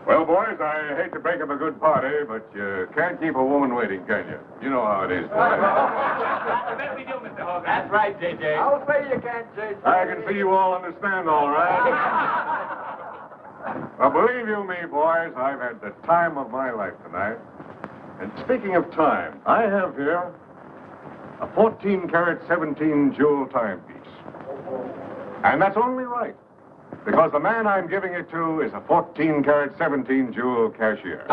Well, boys, I hate to break up a good party, but you can't keep a woman waiting, can you? You know how it is. Let me do, Mr. Hogan. That's right, J.J. I'll say you can't, J.J. I can see you all understand, all right. Well, believe you me, boys, I've had the time of my life tonight. And speaking of time, I have here a 14-karat, 17-jewel timepiece. And that's only right, because the man I'm giving it to is a 14-karat, 17-jewel cashier.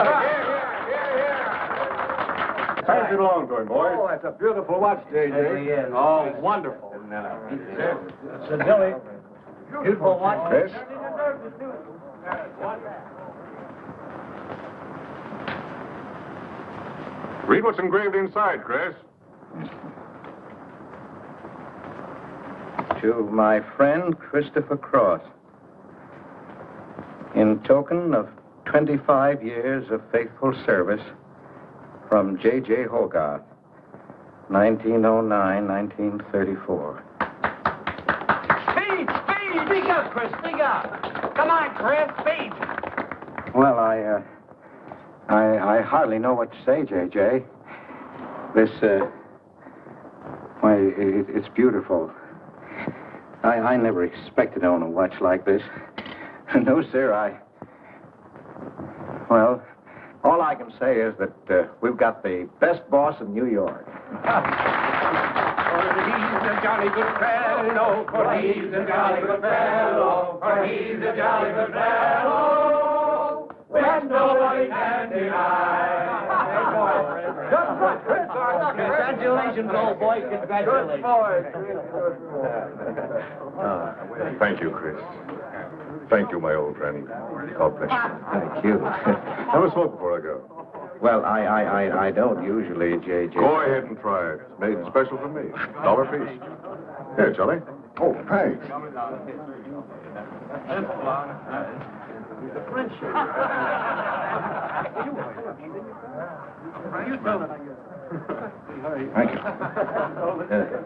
Pass it along to him, boys. Oh, that's a beautiful watch, J.J. Oh, wonderful. It's a Dilly. Beautiful watch. Chris? Read what's engraved inside, Chris. To my friend Christopher Cross, in token of 25 years of faithful service, from J.J. Hogarth, 1909-1934. Speed! Speak up, Chris, speak up! Come on, Chris, speed! Well, I hardly know what to say, J.J. This, why, it's beautiful. I never expected to own a watch like this. No, sir, well, all I can say is that we've got the best boss in New York. He's a jolly good fellow, for he's a jolly good fellow, for he's a jolly good fellow, which nobody can deny. Congratulations, old boy, congratulations. Thank you, Chris. Thank you, my old friend. God bless you. Thank you. Have a smoke before I go. Well, I don't usually, J.J. Go ahead and try it. It's made special for me. $1 piece. Here, Charlie. Oh, thanks. Thank you.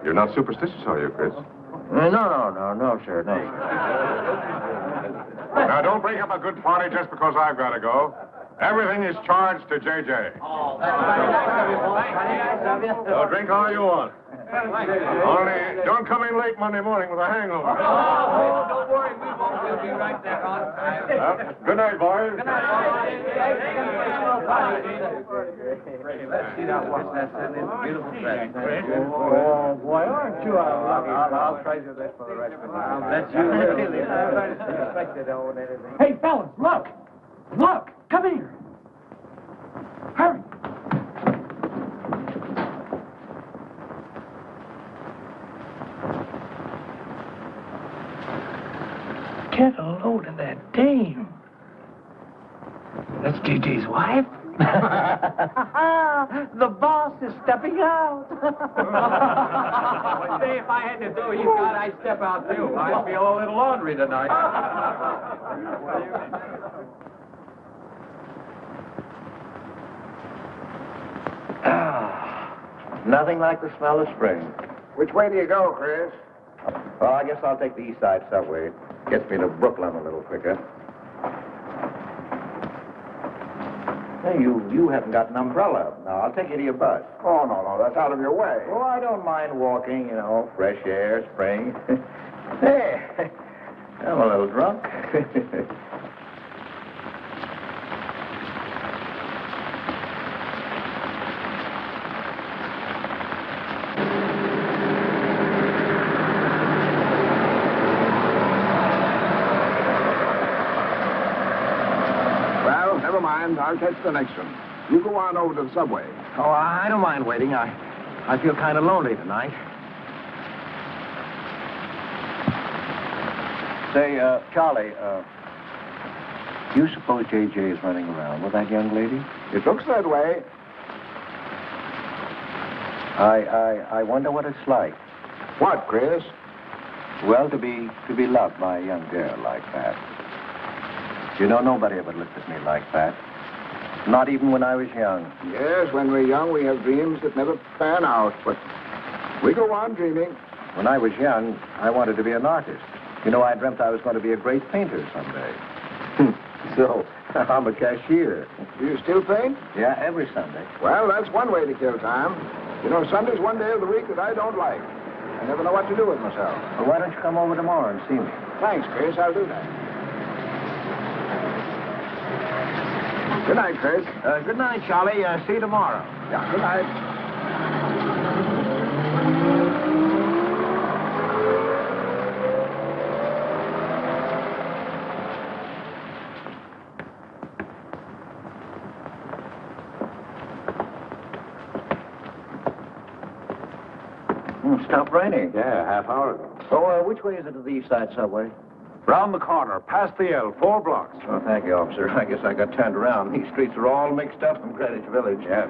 You're not superstitious, are you, Chris? No, sir, no. Now, don't break up a good party just because I've got to go. Everything is charged to J.J. Oh, that's very nice of you. So drink all you want. Only don't come in late Monday morning with a hangover. Oh, don't worry, we won't. We'll be right there on time. Good night, boys. Good night, let's see that watch. That's a beautiful dress. Oh, boy, aren't you I'll treasure this for the rest of my life. That's you, really. Expected to own anything. Hey, fellas, look! Look! Come here! Hurry! Get a load of that dame. That's JJ's wife? The boss is stepping out. Say, if I had to do he's got, I'd step out too. I feel a little laundry tonight. Nothing like the smell of spring. Which way do you go, Chris? Well, I guess I'll take the East Side subway. Gets me to Brooklyn a little quicker. Hey, you haven't got an umbrella. Now, I'll take you to your bus. Oh, no, that's out of your way. Oh, I don't mind walking, fresh air, spring. Hey, I'm a little drunk. Well, never mind. I'll catch the next one. You go on over to the subway. Oh, I don't mind waiting. I feel kind of lonely tonight. Say, Charlie, do you suppose J.J. is running around with that young lady? It looks that way. I wonder what it's like. What, Chris? Well, to be loved by a young girl like that. You know, nobody ever looked at me like that. Not even when I was young. Yes, when we're young, we have dreams that never pan out, but we go on dreaming. When I was young, I wanted to be an artist. You know, I dreamt I was going to be a great painter someday. So, I'm a cashier. Do you still paint? Yeah, every Sunday. Well, that's one way to kill time. You know, Sunday's one day of the week that I don't like. I never know what to do with myself. Well, why don't you come over tomorrow and see me? Thanks, Chris. I'll do that. Good night, Chris. Good night, Charlie. See you tomorrow. Yeah, good night. Stopped raining. Yeah, half hour ago. So, which way is it to the East Side Subway? Round the corner, past the L, 4 blocks. Oh, thank you, officer. I guess I got turned around. These streets are all mixed up from Greenwich Village. Yeah.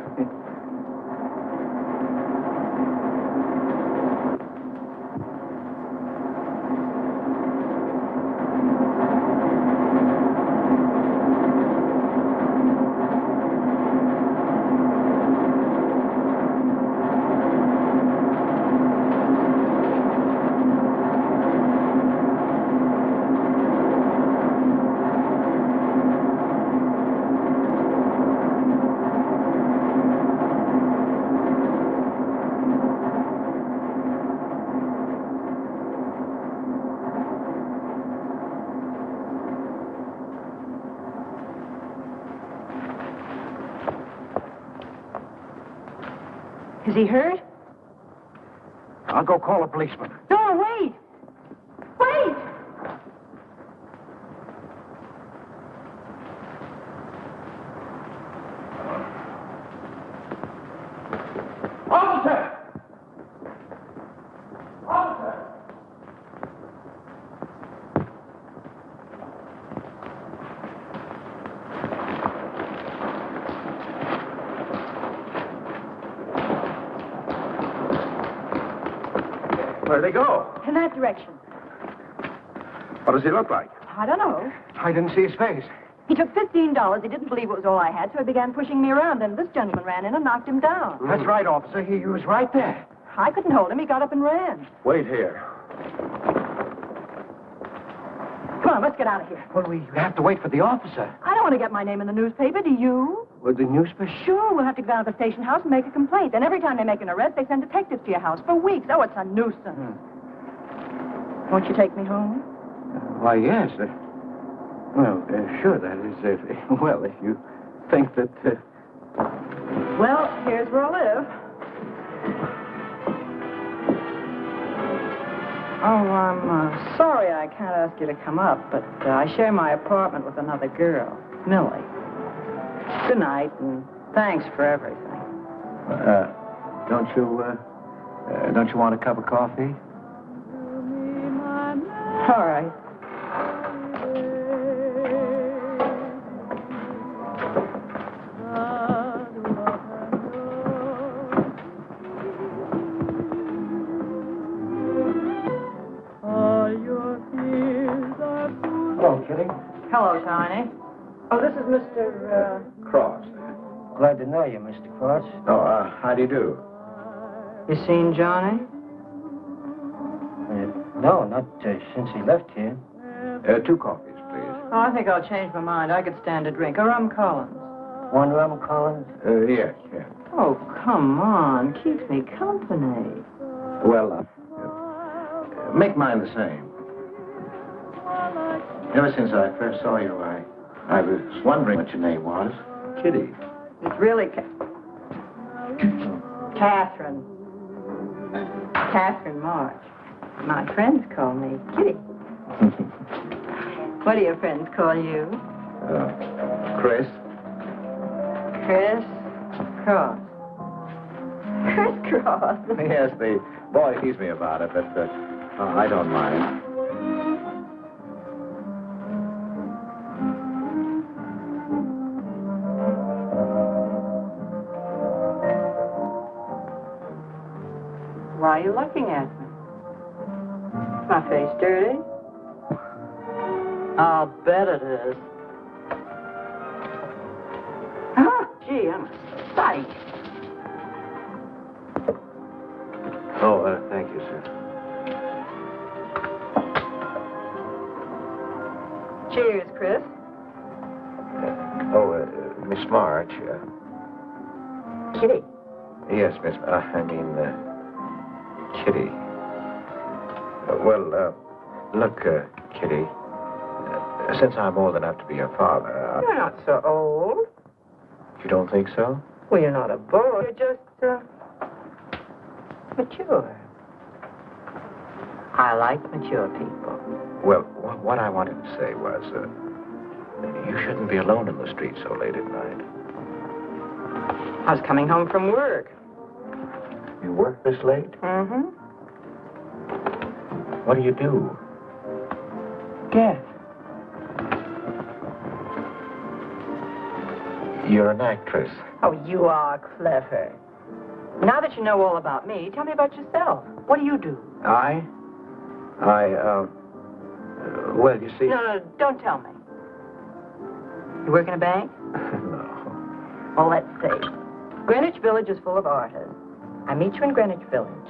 Is he hurt? I'll go call a policeman. No, wait! Wait! Officer! Officer! Where'd they go? In that direction. What does he look like? I don't know. I didn't see his face. He took $15. He didn't believe it was all I had, so he began pushing me around, and this gentleman ran in and knocked him down. That's right, officer. He was right there. I couldn't hold him. He got up and ran. Wait here. Come on, let's get out of here. Well, we have to wait for the officer. I don't want to get my name in the newspaper, do you? With the newspaper? Sure, we'll have to go down to the station house and make a complaint. And every time they make an arrest, they send detectives to your house for weeks. Oh, it's a nuisance. Won't you take me home? Why, yes. Sure, that is, if you think that... Well, here's where I live. Oh, I'm sorry I can't ask you to come up, but I share my apartment with another girl, Millie. Good night, and thanks for everything. Don't you want a cup of coffee? All right. Hello, Kitty. Hello, Tiny. Oh, this is Mr. Cross. Glad to know you, Mr. Cross. Oh, how do you do? You seen Johnny? No, not since he left here. 2 coffees, please. Oh, I think I'll change my mind. I could stand a drink. A rum Collins. One rum, Collins? Yes. Oh, come on. Keeps me company. Well, make mine the same. Ever since I first saw you, I was wondering what your name was. Kitty. It's really Catherine. Catherine March. My friends call me Kitty. What do your friends call you? Chris. Chris Cross. Chris Cross. Yes, the boy teased me about it, but I don't mind. Why are you looking at me? Is my face dirty? I'll bet it is. Oh, gee, I'm a sight. Oh, thank you, sir. Cheers, Chris. Miss March. Kitty. Yes, Miss. Kitty. Look, Kitty. Since I'm old enough to be your father, You're not so old. You don't think so? Well, you're not a boy. You're just, mature. I like mature people. Well, what I wanted to say was, you shouldn't be alone in the street so late at night. I was coming home from work. You work this late? Mm-hmm. What do you do? Guess. You're an actress. Oh, you are clever. Now that you know all about me, tell me about yourself. What do you do? Well, you see... No, don't tell me. You work in a bank? No. Well, let's see. Greenwich Village is full of artists. I meet you in Greenwich Village.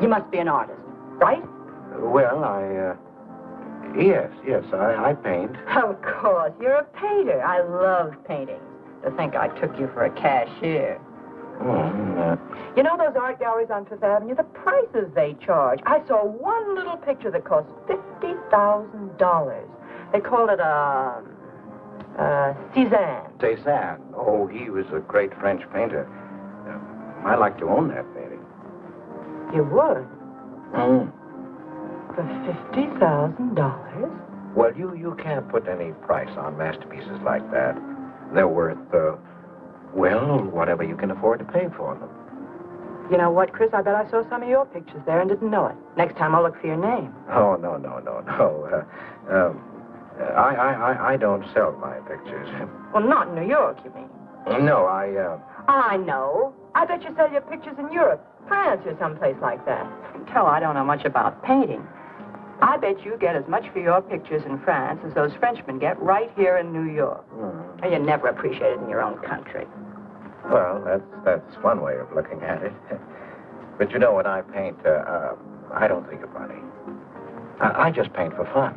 You must be an artist, right? Well, Yes, I paint. Of course, you're a painter. I love painting. To think I took you for a cashier. You know those art galleries on Fifth Avenue? The prices they charge. I saw one little picture that cost $50,000. They called it Cézanne. Cézanne. Oh, he was a great French painter. I'd like to own that painting. You would? For $50,000? Well, you can't put any price on masterpieces like that. They're worth, whatever you can afford to pay for them. You know what, Chris? I bet I saw some of your pictures there and didn't know it. Next time I'll look for your name. Oh, no. I don't sell my pictures. Well, not in New York, you mean? No, I know. I bet you sell your pictures in Europe, France, or someplace like that. Tell, I don't know much about painting. I bet you get as much for your pictures in France as those Frenchmen get right here in New York. And you're never appreciated in your own country. Well, that's one way of looking at it. But you know, when I paint, I don't think of money. I just paint for fun.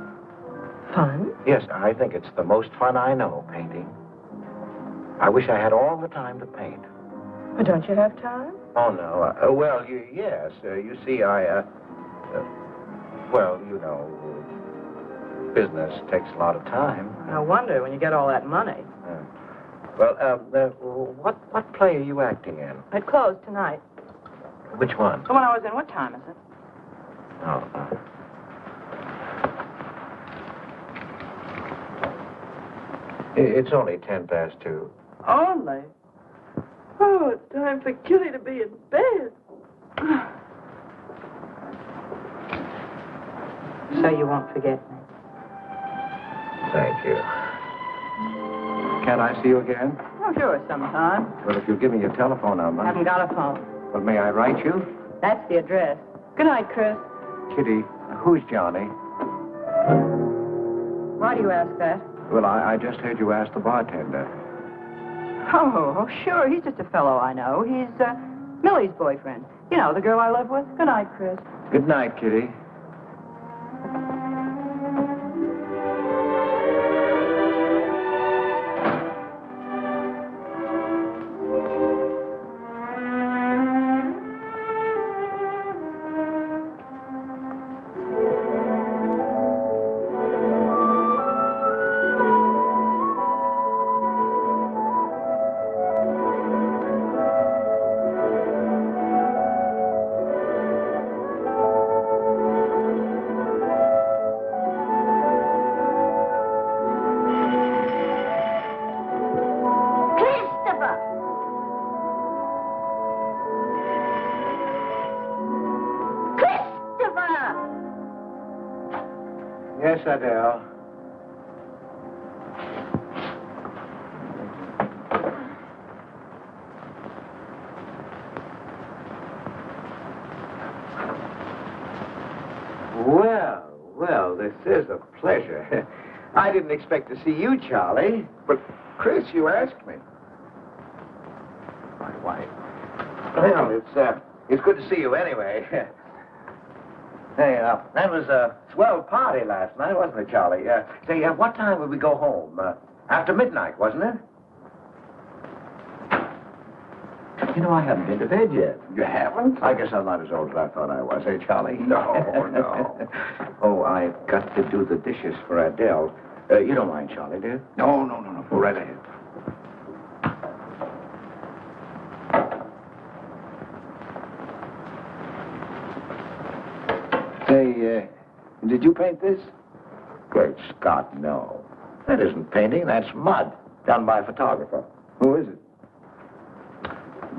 Fun? Yes, I think it's the most fun I know, painting. I wish I had all the time to paint. But don't you have time? Oh, no. Yes. You see, business takes a lot of time. No wonder when you get all that money. What play are you acting in? It closed tonight. Which one? The one I was in. What time is it? Oh. It's only 2:10. Only? Oh, it's time for Kitty to be in bed. So you won't forget me? Thank you. Can I see you again? Oh, sure, sometime. Well, if you'll give me your telephone number. Haven't got a phone. Well, may I write you? That's the address. Good night, Chris. Kitty, who's Johnny? Why do you ask that? Well, I just heard you ask the bartender. Oh, sure. He's just a fellow I know. He's Millie's boyfriend. You know, the girl I live with. Good night, Chris. Good night, Kitty. Yes, Adele. Well, this is a pleasure. I didn't expect to see you, Charlie. But, Chris, you asked me. My wife. Well, it's good to see you anyway. Hey, that was swell party last night, wasn't it, Charlie? Say, what time would we go home? After midnight, wasn't it? You know, I haven't been to bed yet. You haven't? I guess I'm not as old as I thought I was, eh, Charlie? No, no. Oh, I've got to do the dishes for Adele. You don't mind, Charlie, do you? No. Go right ahead. Say, did you paint this? Great Scott, no. That isn't painting, that's mud, done by a photographer. Who is it?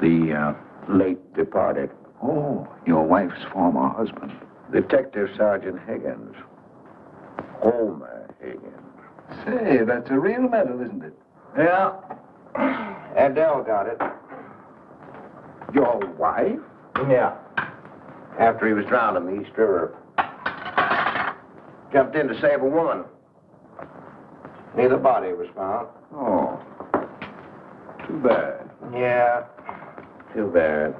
The late departed Oh, your wife's former husband. Detective Sergeant Higgins. Homer Higgins. Say, that's a real medal, isn't it? Yeah. Adele got it. Your wife? Yeah. After he was drowned in the East River. Jumped in to save a woman. Neither body was found. Oh. Too bad. Yeah. Too bad.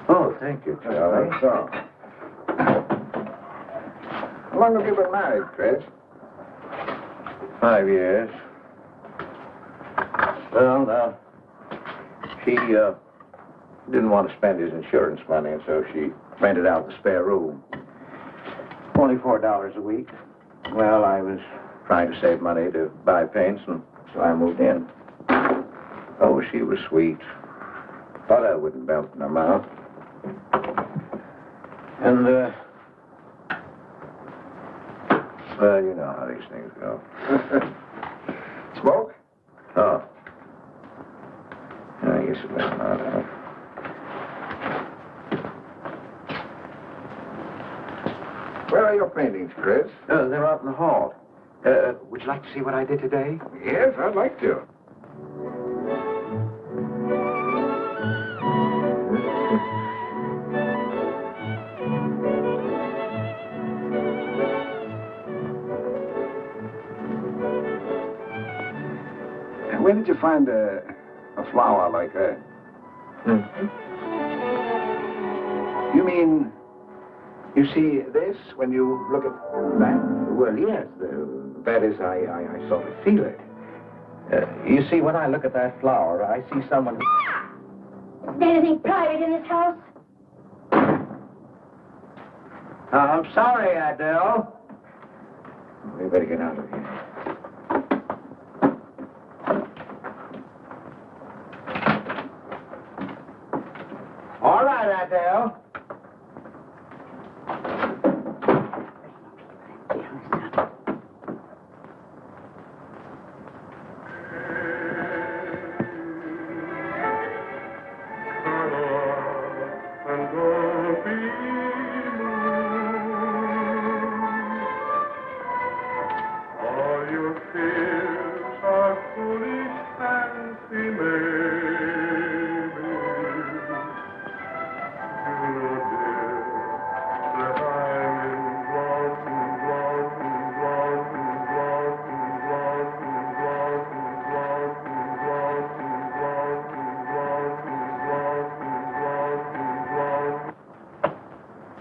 Oh, thank you, Charlie. So. How long have you been married, Chris? 5 years. Well, now, she didn't want to spend his insurance money, and so she rented out the spare room. Only $4 a week. Well, I was trying to save money to buy paints, and so I moved in. Oh, she was sweet. Thought I wouldn't melt in her mouth. And, well, you know how these things go. Smoke? Oh. I guess it was not, huh? Where are your paintings, Chris? They're out in the hall. Would you like to see what I did today? Yes, I'd like to. Where did you find a flower like that? You mean, you see this when you look at that? Well, yes. That is, I sort of feel it. You see, when I look at that flower, I see someone... Is there anything private in this house? I'm sorry, Adele. We better get out of here. All right, Adele.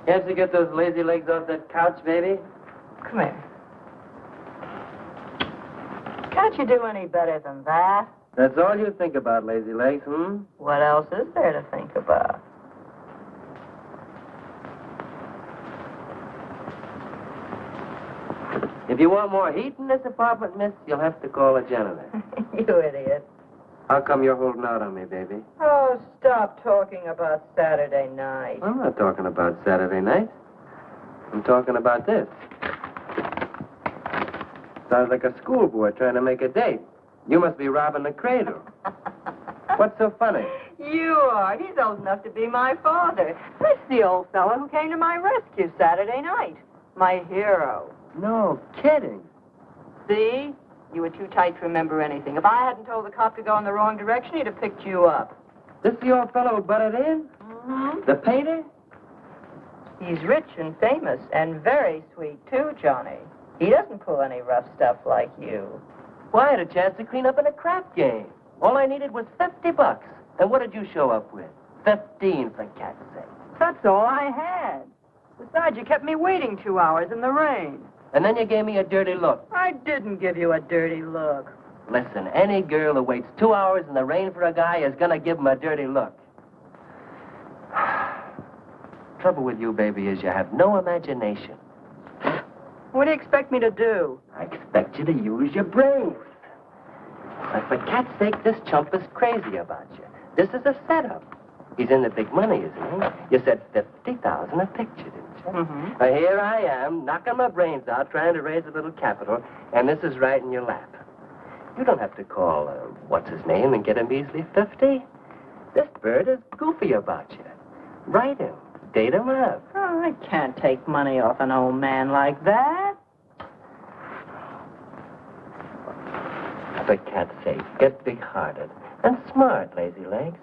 Can't you get those lazy legs off that couch, baby? Come here. Can't you do any better than that? That's all you think about, lazy legs, hmm? What else is there to think about? If you want more heat in this apartment, miss, you'll have to call a janitor. You idiot. How come you're holding out on me, baby? Oh, stop talking about Saturday night. I'm not talking about Saturday night. I'm talking about this. Sounds like a schoolboy trying to make a date. You must be robbing the cradle. What's so funny? You are. He's old enough to be my father. That's the old fellow who came to my rescue Saturday night. My hero. No kidding. See? You were too tight to remember anything. If I hadn't told the cop to go in the wrong direction, he'd have picked you up. This the old fellow who butted in? Mm-hmm. The painter? He's rich and famous and very sweet, too, Johnny. He doesn't pull any rough stuff like you. Well, I had a chance to clean up in a crap game. All I needed was $50. And what did you show up with? 15, for cat's sake. That's all I had. Besides, you kept me waiting 2 hours in the rain. And then you gave me a dirty look. I didn't give you a dirty look. Listen, any girl who waits 2 hours in the rain for a guy is gonna give him a dirty look. Trouble with you, baby, is you have no imagination. What do you expect me to do? I expect you to use your brains. But for cat's sake, this chump is crazy about you. This is a setup. He's in the big money, isn't he? You said 50,000 a picture, didn't you? Mm-hmm. Well, here I am, knocking my brains out, trying to raise a little capital, and this is right in your lap. You don't have to call, what's-his-name and get him easily 50. This bird is goofy about you. Write him. Date him up. Oh, I can't take money off an old man like that. For cat's sake, get big-hearted and smart, lazy legs.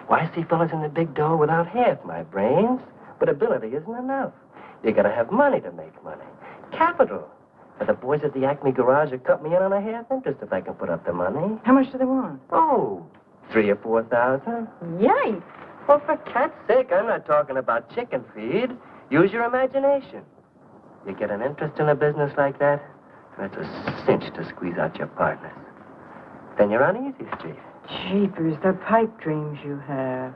Why, I see fellas in the big dough without half my brains, but ability isn't enough. You gotta have money to make money. Capital. For the boys at the Acme garage will cut me in on a half interest if I can put up the money. How much do they want? Oh, 3,000 or 4,000. Yikes. Well, for cat's sake, I'm not talking about chicken feed. Use your imagination. You get an interest in a business like that, that's a cinch to squeeze out your partners. Then you're on Easy Street. Jeepers, the pipe dreams you have.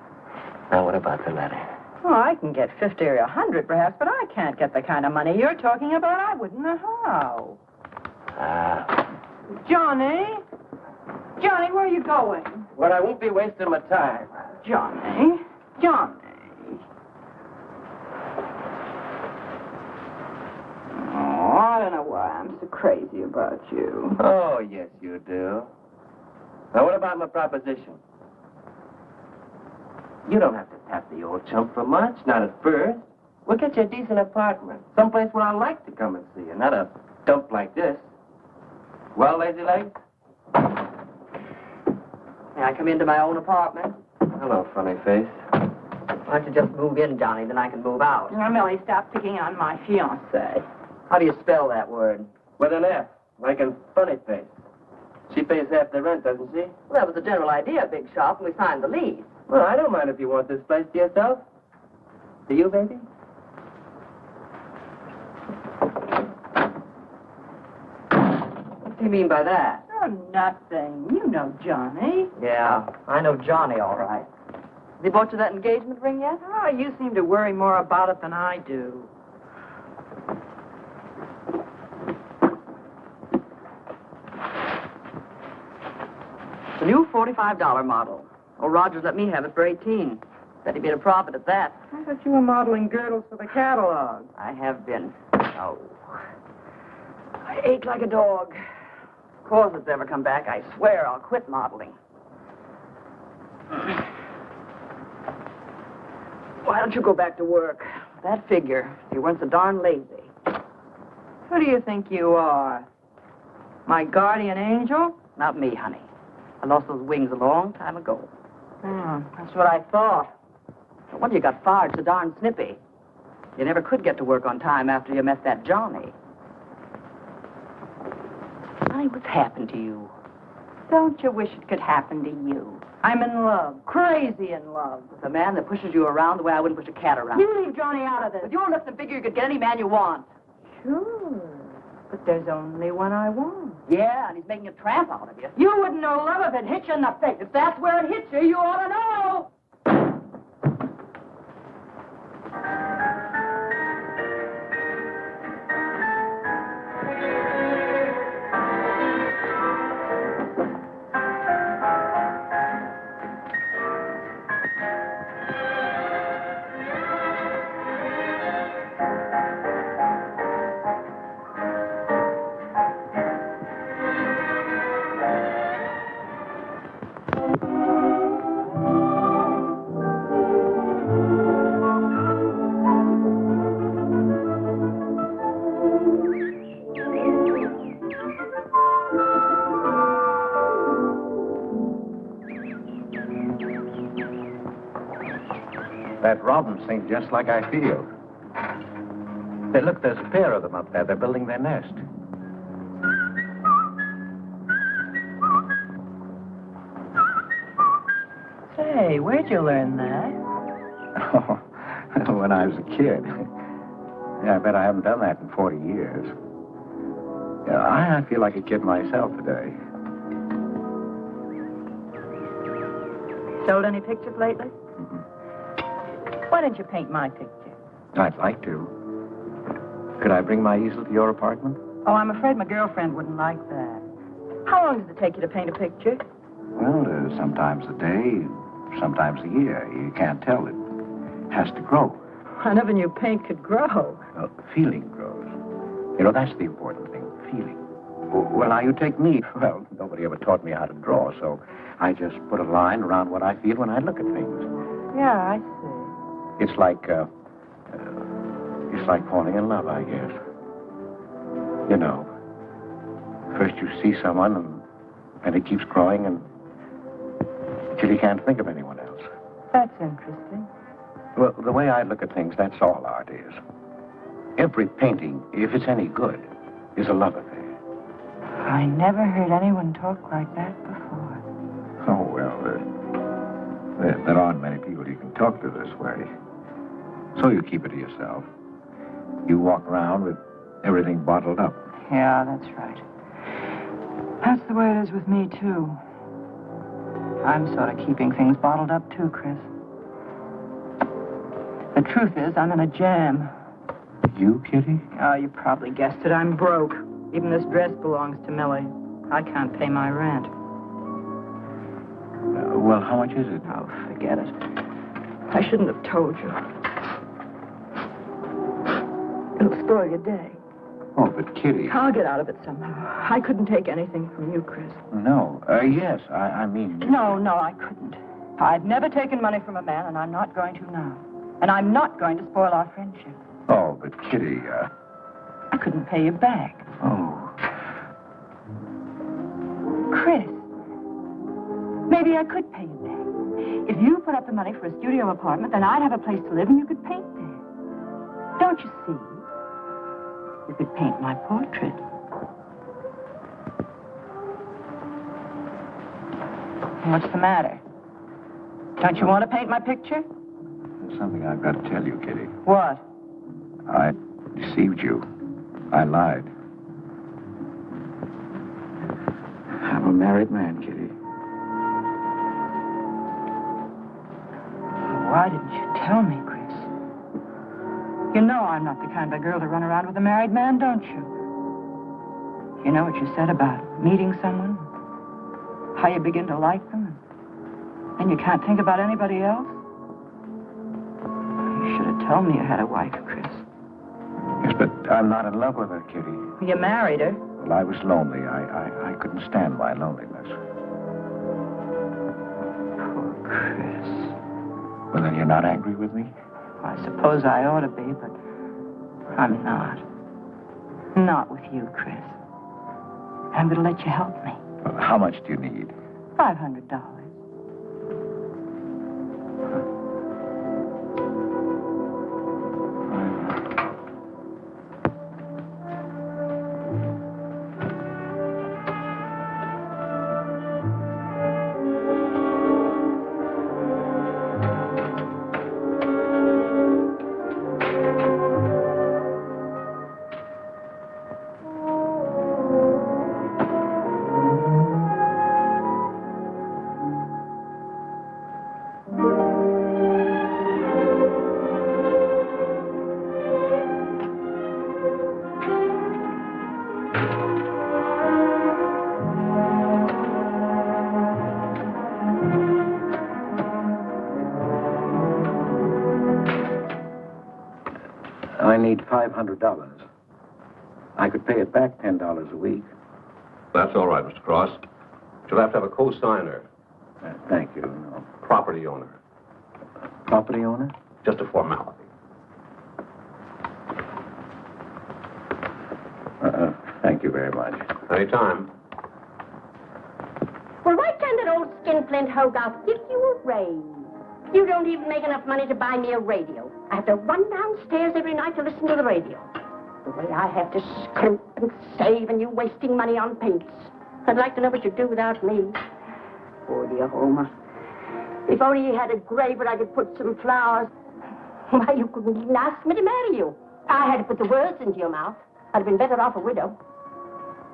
Now, what about the letter? Oh, I can get 50 or 100 perhaps, but I can't get the kind of money you're talking about. I wouldn't know how. Johnny? Johnny, where are you going? Well, I won't be wasting my time. Johnny? Johnny? Oh, I don't know why I'm so crazy about you. Oh, yes, you do. Now, what about my proposition? You don't have to tap the old chump for much, not at first. We'll get you a decent apartment, someplace where I like to come and see you, not a dump like this. Well, lazy legs? May I come into my own apartment? Hello, funny face. Why don't you just move in, Johnny, then I can move out. Now, Millie, stop picking on my fiancée. How do you spell that word? With an F, like in funny face. She pays half the rent, doesn't she? Well, that was the general idea, Big Shop, when we signed the lease. Well, I don't mind if you want this place to yourself. Do you, baby? What do you mean by that? Oh, nothing. You know Johnny. Yeah, I know Johnny all right. Has he bought you that engagement ring yet? Oh, you seem to worry more about it than I do. The new $45 model. Oh, Rogers let me have it for 18. Said he made a profit at that. I thought you were modeling girdles for the catalog. I have been. Oh. I ache like a dog. Of course it's ever come back, I swear I'll quit modeling. Why don't you go back to work? That figure, you weren't so darn lazy. Who do you think you are? My guardian angel? Not me, honey. I lost those wings a long time ago. That's what I thought. No wonder you got fired so darn snippy. You never could get to work on time after you met that Johnny. Honey, what's happened to you? Don't you wish it could happen to you? I'm in love, crazy in love, with a man that pushes you around the way I wouldn't push a cat around. You leave Johnny out of this. With your lips and figure, you could get any man you want. Sure, but there's only one I want. Yeah, and he's making a tramp out of you. You wouldn't know love if it hit you in the face. If that's where it hits you, you ought to know. That robin sings just like I feel. Hey, look, there's a pair of them up there. They're building their nest. Say, where'd you learn that? Oh, when I was a kid. Yeah, I bet I haven't done that in 40 years. Yeah, I feel like a kid myself today. Sold any pictures lately? Why don't you paint my picture? I'd like to. Could I bring my easel to your apartment? Oh, I'm afraid my girlfriend wouldn't like that. How long does it take you to paint a picture? Well, sometimes a day, sometimes a year. You can't tell. It has to grow. I never knew paint could grow. Feeling grows. You know, that's the important thing, feeling. Well, now, you take me. Well, nobody ever taught me how to draw, so I just put a line around what I feel when I look at things. Yeah, I see. It's like falling in love, I guess. You know, first you see someone, and it keeps growing until you can't think of anyone else. That's interesting. Well, the way I look at things, that's all art is. Every painting, if it's any good, is a love affair. I never heard anyone talk like that before. Oh, well, there aren't many people you can talk to this way. So you keep it to yourself. You walk around with everything bottled up. Yeah, that's right. That's the way it is with me, too. I'm sort of keeping things bottled up, too, Chris. The truth is, I'm in a jam. You, Kitty? Oh, you probably guessed it. I'm broke. Even this dress belongs to Millie. I can't pay my rent. Well, how much is it? Oh, forget it. I shouldn't have told you. It'll spoil your day. Oh, but Kitty... I'll get out of it somehow. I couldn't take anything from you, Chris. No. Yes, I mean... No, I couldn't. I've never taken money from a man, and I'm not going to now. And I'm not going to spoil our friendship. Oh, but Kitty, I couldn't pay you back. Oh. Chris, maybe I could pay you back. If you put up the money for a studio apartment, then I'd have a place to live and you could paint there. Don't you see? You could paint my portrait. What's the matter? Don't you want to paint my picture? There's something I've got to tell you, Kitty. What? I deceived you. I lied. I'm a married man, Kitty. Why didn't you tell me, Chris? You know I'm not the kind of girl to run around with a married man, don't you? You know what you said about meeting someone? How you begin to like them, and you can't think about anybody else? You should have told me you had a wife, Chris. Yes, but I'm not in love with her, Kitty. You married her. Well, I was lonely. I couldn't stand my loneliness. Poor Chris. Well, then you're not angry with me? I suppose I ought to be, but I'm not. Not with you, Chris. I'm going to let you help me. Well, how much do you need? $500. I need $500. I could pay it back $10 a week. That's all right, Mr. Cross. You'll have to have a co-signer. Thank you. No. Property owner. Property owner? Just a formality. Thank you very much. Anytime. Well, why can't that old skinflint Hogarth give you a raise? You don't even make enough money to buy me a radio. I have to run downstairs every night to listen to the radio. The way I have to scrimp and save and you wasting money on paints. I'd like to know what you'd do without me. Oh, dear Homer. If only he had a grave where I could put some flowers. Why, you couldn't ask me to marry you. I had to put the words into your mouth. I'd have been better off a widow.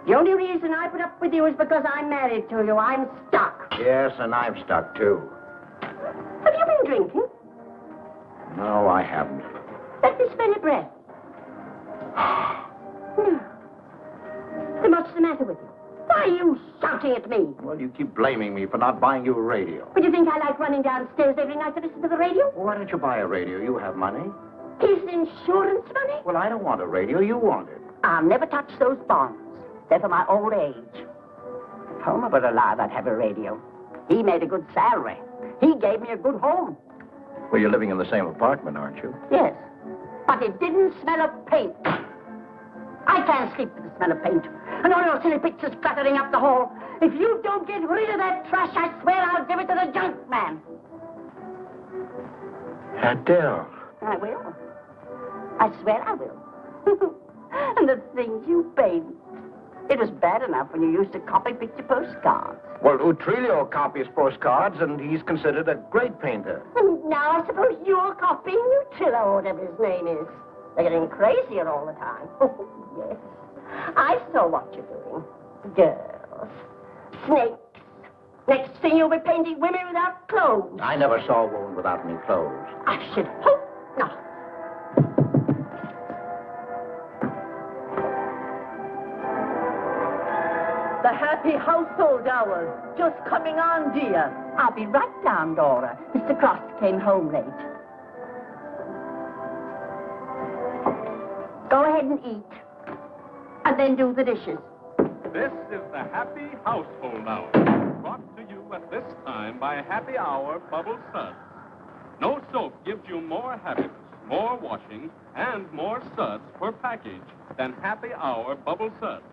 The only reason I put up with you is because I'm married to you. I'm stuck. Yes, and I'm stuck, too. Have you been drinking? No, I haven't. Let me smell your breath. No. Then what's the matter with you? Why are you shouting at me? Well, you keep blaming me for not buying you a radio. But you think I like running downstairs every night to listen to the radio? Well, why don't you buy a radio? You have money. Is insurance money? Well, I don't want a radio. You want it. I'll never touch those bonds. They're for my old age. If Homer were alive, I'd have a radio. He made a good salary. He gave me a good home. Well, you're living in the same apartment, aren't you? Yes, but it didn't smell of paint. I can't sleep with the smell of paint. And all your silly pictures cluttering up the hall. If you don't get rid of that trash, I swear I'll give it to the junk man. Adele. I will. I swear I will. And the things you paint. It was bad enough when you used to copy picture postcards. Well, Utrillo copies postcards, and he's considered a great painter. And now I suppose you're copying Utrillo, or whatever his name is. They're getting crazier all the time. Oh, yes. I saw what you're doing. Girls. Snakes. Next thing you'll be painting women without clothes. I never saw a woman without any clothes. I should hope not. The happy household hours. Just coming on, dear. I'll be right down, Dora. Mr. Cross came home late. Go ahead and eat. And then do the dishes. This is the Happy Household Hour, brought to you at this time by Happy Hour Bubble Suds. No soap gives you more happiness, more washing, and more suds per package than Happy Hour Bubble Suds.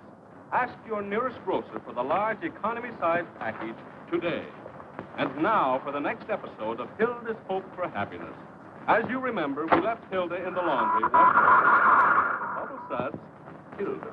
Ask your nearest grocer for the large economy-size package today. And now for the next episode of Hilda's Hope for Happiness. As you remember, we left Hilda in the laundry. Bubble Suds, Hilda.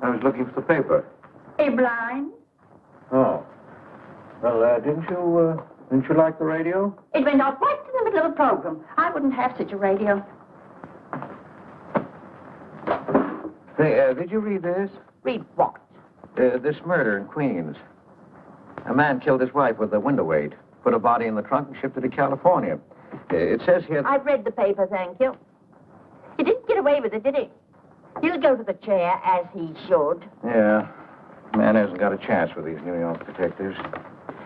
I was looking for the paper. Are you blind? Oh. Well, didn't you like the radio? It went off right in the middle of a program. I wouldn't have such a radio. Hey, did you read this? Read what? This murder in Queens. A man killed his wife with a window weight, put her body in the trunk and shipped it to California. It says here... I've read the paper, thank you. He didn't get away with it, did he? He'll go to the chair, as he should. Yeah. Man hasn't got a chance with these New York detectives.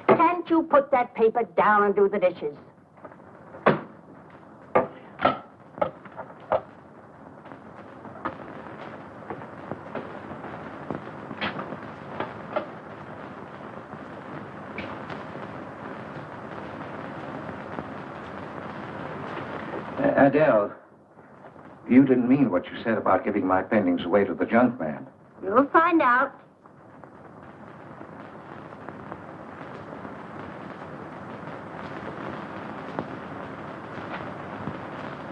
Can't you put that paper down and do the dishes? Adele, you didn't mean what you said about giving my paintings away to the junk man. You'll find out.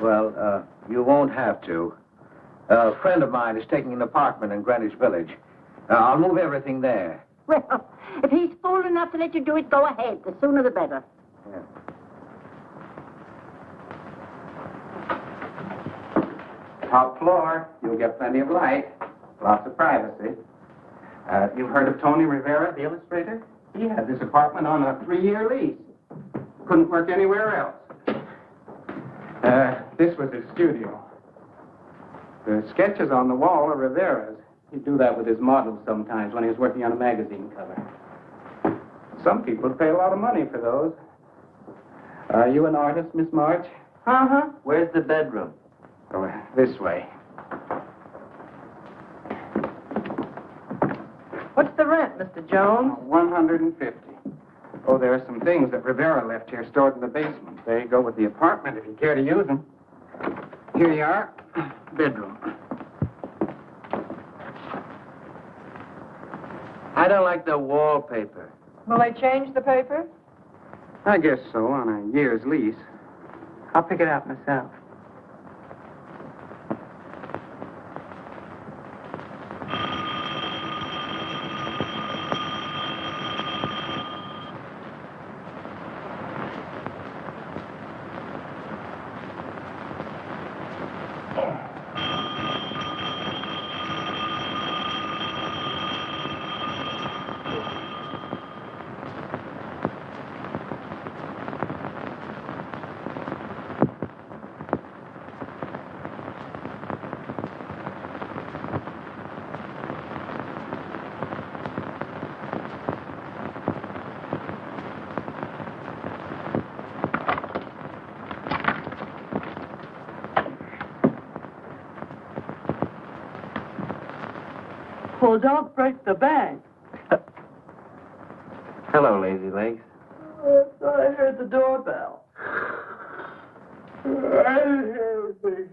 Well, you won't have to. A friend of mine is taking an apartment in Greenwich Village. I'll move everything there. Well, if he's fool enough to let you do it, go ahead. The sooner the better. Yeah. Top floor. You'll get plenty of light. Lots of privacy. You've heard of Tony Rivera, the illustrator? He had this apartment on a 3-year lease. Couldn't work anywhere else. This was his studio. The sketches on the wall are Rivera's. He'd do that with his models sometimes when he was working on a magazine cover. Some people pay a lot of money for those. Are you an artist, Miss March? Uh-huh. Where's the bedroom? Oh, this way. What's the rent, Mr. Jones? $150. Oh, there are some things that Rivera left here stored in the basement. They go with the apartment if you care to use them. Here you are. Bedroom. I don't like the wallpaper. Will they change the paper? I guess so, on a year's lease. I'll pick it out myself. Well, don't break the bank. Hello, Lazy Legs. I thought I heard the doorbell. I didn't hear anything.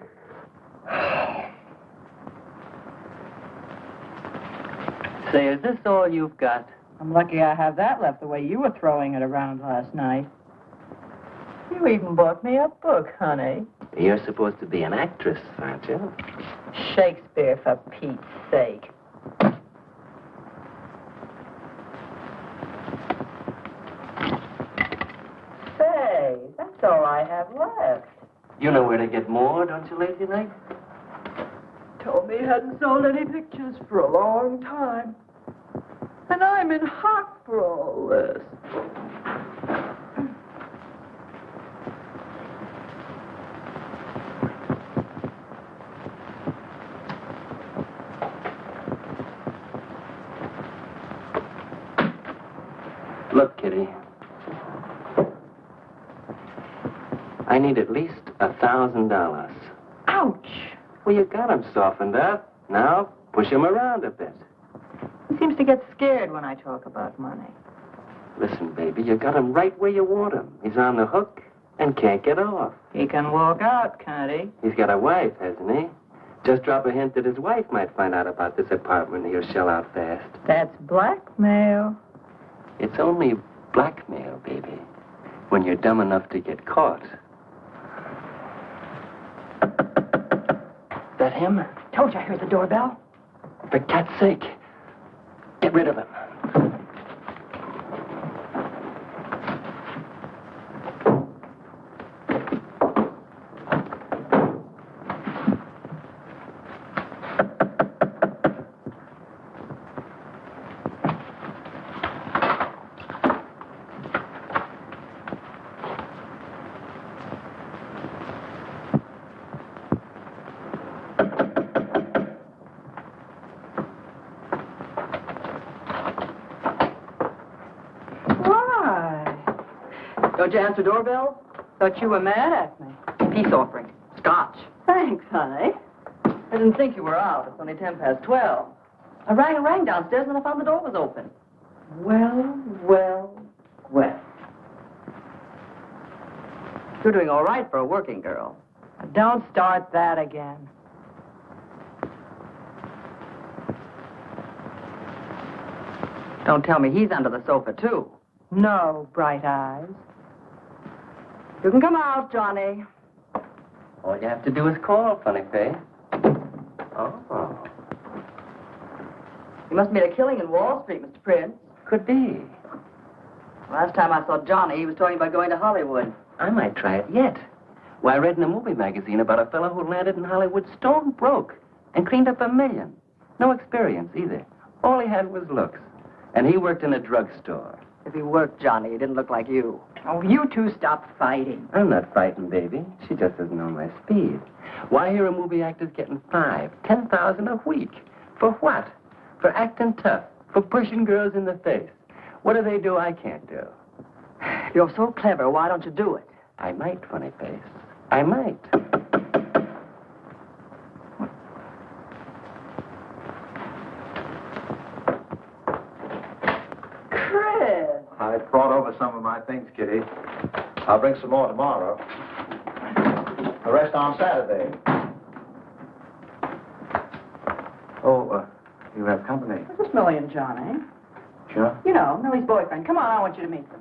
Say, is this all you've got? I'm lucky I have that left the way you were throwing it around last night. You even bought me a book, honey. You're supposed to be an actress, aren't you? Shakespeare, for Pete's sake. Say, that's all I have left. You know where to get more, don't you, Lazy Legs? Told me he hadn't sold any pictures for a long time. And I'm in hock for all this. Look, Kitty. I need at least $1,000. Ouch! Well, you got him softened up. Now, push him around a bit. He seems to get scared when I talk about money. Listen, baby, you got him right where you want him. He's on the hook and can't get off. He can walk out, can't he? He's got a wife, hasn't he? Just drop a hint that his wife might find out about this apartment and he'll shell out fast. That's blackmail. It's only blackmail, baby, when you're dumb enough to get caught. That him? Told you I heard the doorbell. For cat's sake, get rid of him. Don't you answer doorbell? Thought you were mad at me. Peace offering. Scotch. Thanks, honey. I didn't think you were out. It's only 12:10. I rang downstairs and I found the door was open. Well. You're doing all right for a working girl. Don't start that again. Don't tell me he's under the sofa, too. No, Bright Eyes. You can come out, Johnny. All you have to do is call, funny face. Oh. You must have made a killing in Wall Street, Mr. Prince. Could be. Last time I saw Johnny, he was talking about going to Hollywood. I might try it yet. Well, I read in a movie magazine about a fellow who landed in Hollywood stone broke and cleaned up $1 million. No experience either. All he had was looks. And he worked in a drugstore. If he worked Johnny, he didn't look like you. Oh, you two stop fighting. I'm not frightened, baby. She just doesn't know my speed. Why hear a movie actor's getting 10,000 a week? For what? For acting tough. For pushing girls in the face. What do they do I can't do? You're so clever. Why don't you do it? I might, funny face. I might. Chris! I brought over some of my things, Kitty. I'll bring some more tomorrow. The rest on Saturday. Oh, you have company. This is Millie and Johnny. Sure. You know, Millie's boyfriend. Come on, I want you to meet them.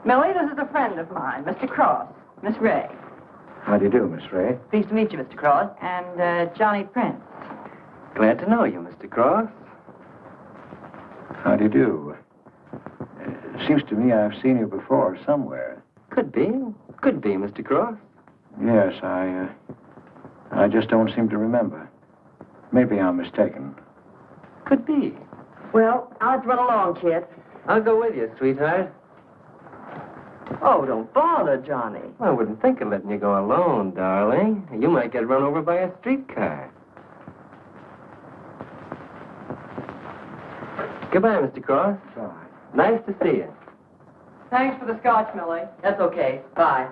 Millie, this is a friend of mine, Mr. Cross. Miss Ray. How do you do, Miss Ray? Pleased to meet you, Mr. Cross. And Johnny Prince. Glad to know you, Mr. Cross. How do you do? Seems to me I've seen you before somewhere. Could be. Could be, Mr. Cross. Yes, I just don't seem to remember. Maybe I'm mistaken. Could be. Well, I'll have to run along, kid. I'll go with you, sweetheart. Oh, don't bother, Johnny. I wouldn't think of letting you go alone, darling. You might get run over by a streetcar. Goodbye, Mr. Cross. Bye. Nice to see you. Thanks for the scotch, Millie. That's okay. Bye.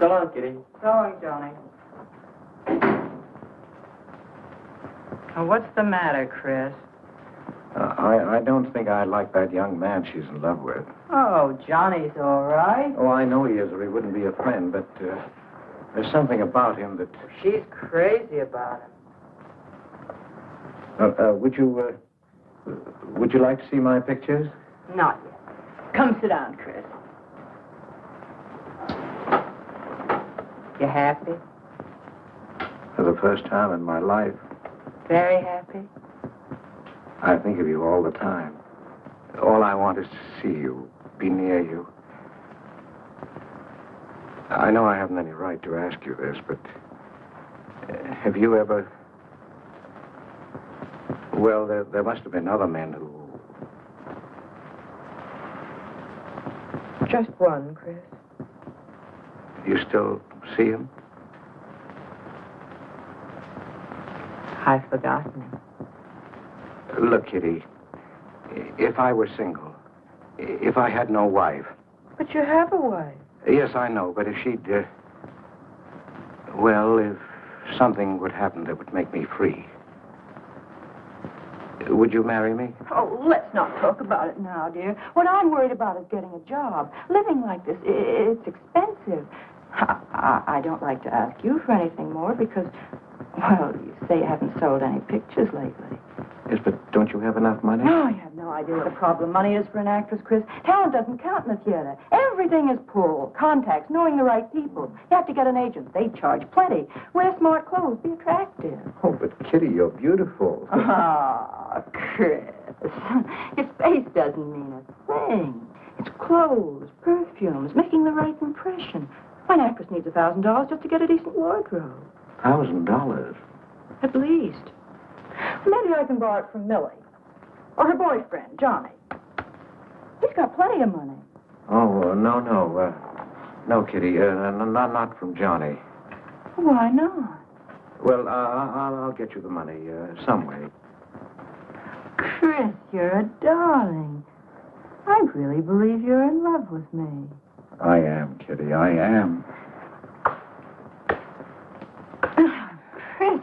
So long, Kitty. So long, Johnny. Oh, what's the matter, Chris? I don't think I like that young man she's in love with. Oh, Johnny's all right. Oh, I know he is, or he wouldn't be a friend, but there's something about him that... She's crazy about him. Would you like to see my pictures? Not yet. Come sit down, Chris. You happy? For the first time in my life, Very happy? I think of you all the time. All I want is to see you, be near you. I know I haven't any right to ask you this, but have you ever... Well, there must have been other men who... Just one, Chris. You still see him? I've forgotten him. Look, Kitty, if I were single, if I had no wife... But you have a wife. Yes, I know, but if she'd... well, if something would happen that would make me free... Would you marry me? Oh, let's not talk about it now, dear. What I'm worried about is getting a job. Living like this, it's expensive. I don't like to ask you for anything more because, well, you say you haven't sold any pictures lately. Yes, but don't you have enough money? Oh, you have no idea what a problem money is for an actress, Chris. Talent doesn't count in the theater. Everything is pull, contacts, knowing the right people. You have to get an agent. They charge plenty. Wear smart clothes. Be attractive. Oh, but Kitty, you're beautiful. Ah, Chris. Your face doesn't mean a thing. It's clothes, perfumes, making the right impression. An actress needs $1,000 just to get a decent wardrobe. $1,000? At least. Maybe I can borrow it from Millie. Or her boyfriend, Johnny. He's got plenty of money. Oh, no. No, Kitty, not from Johnny. Why not? Well, I'll get you the money some way. Chris, you're a darling. I really believe you're in love with me. I am, Kitty, I am. Chris,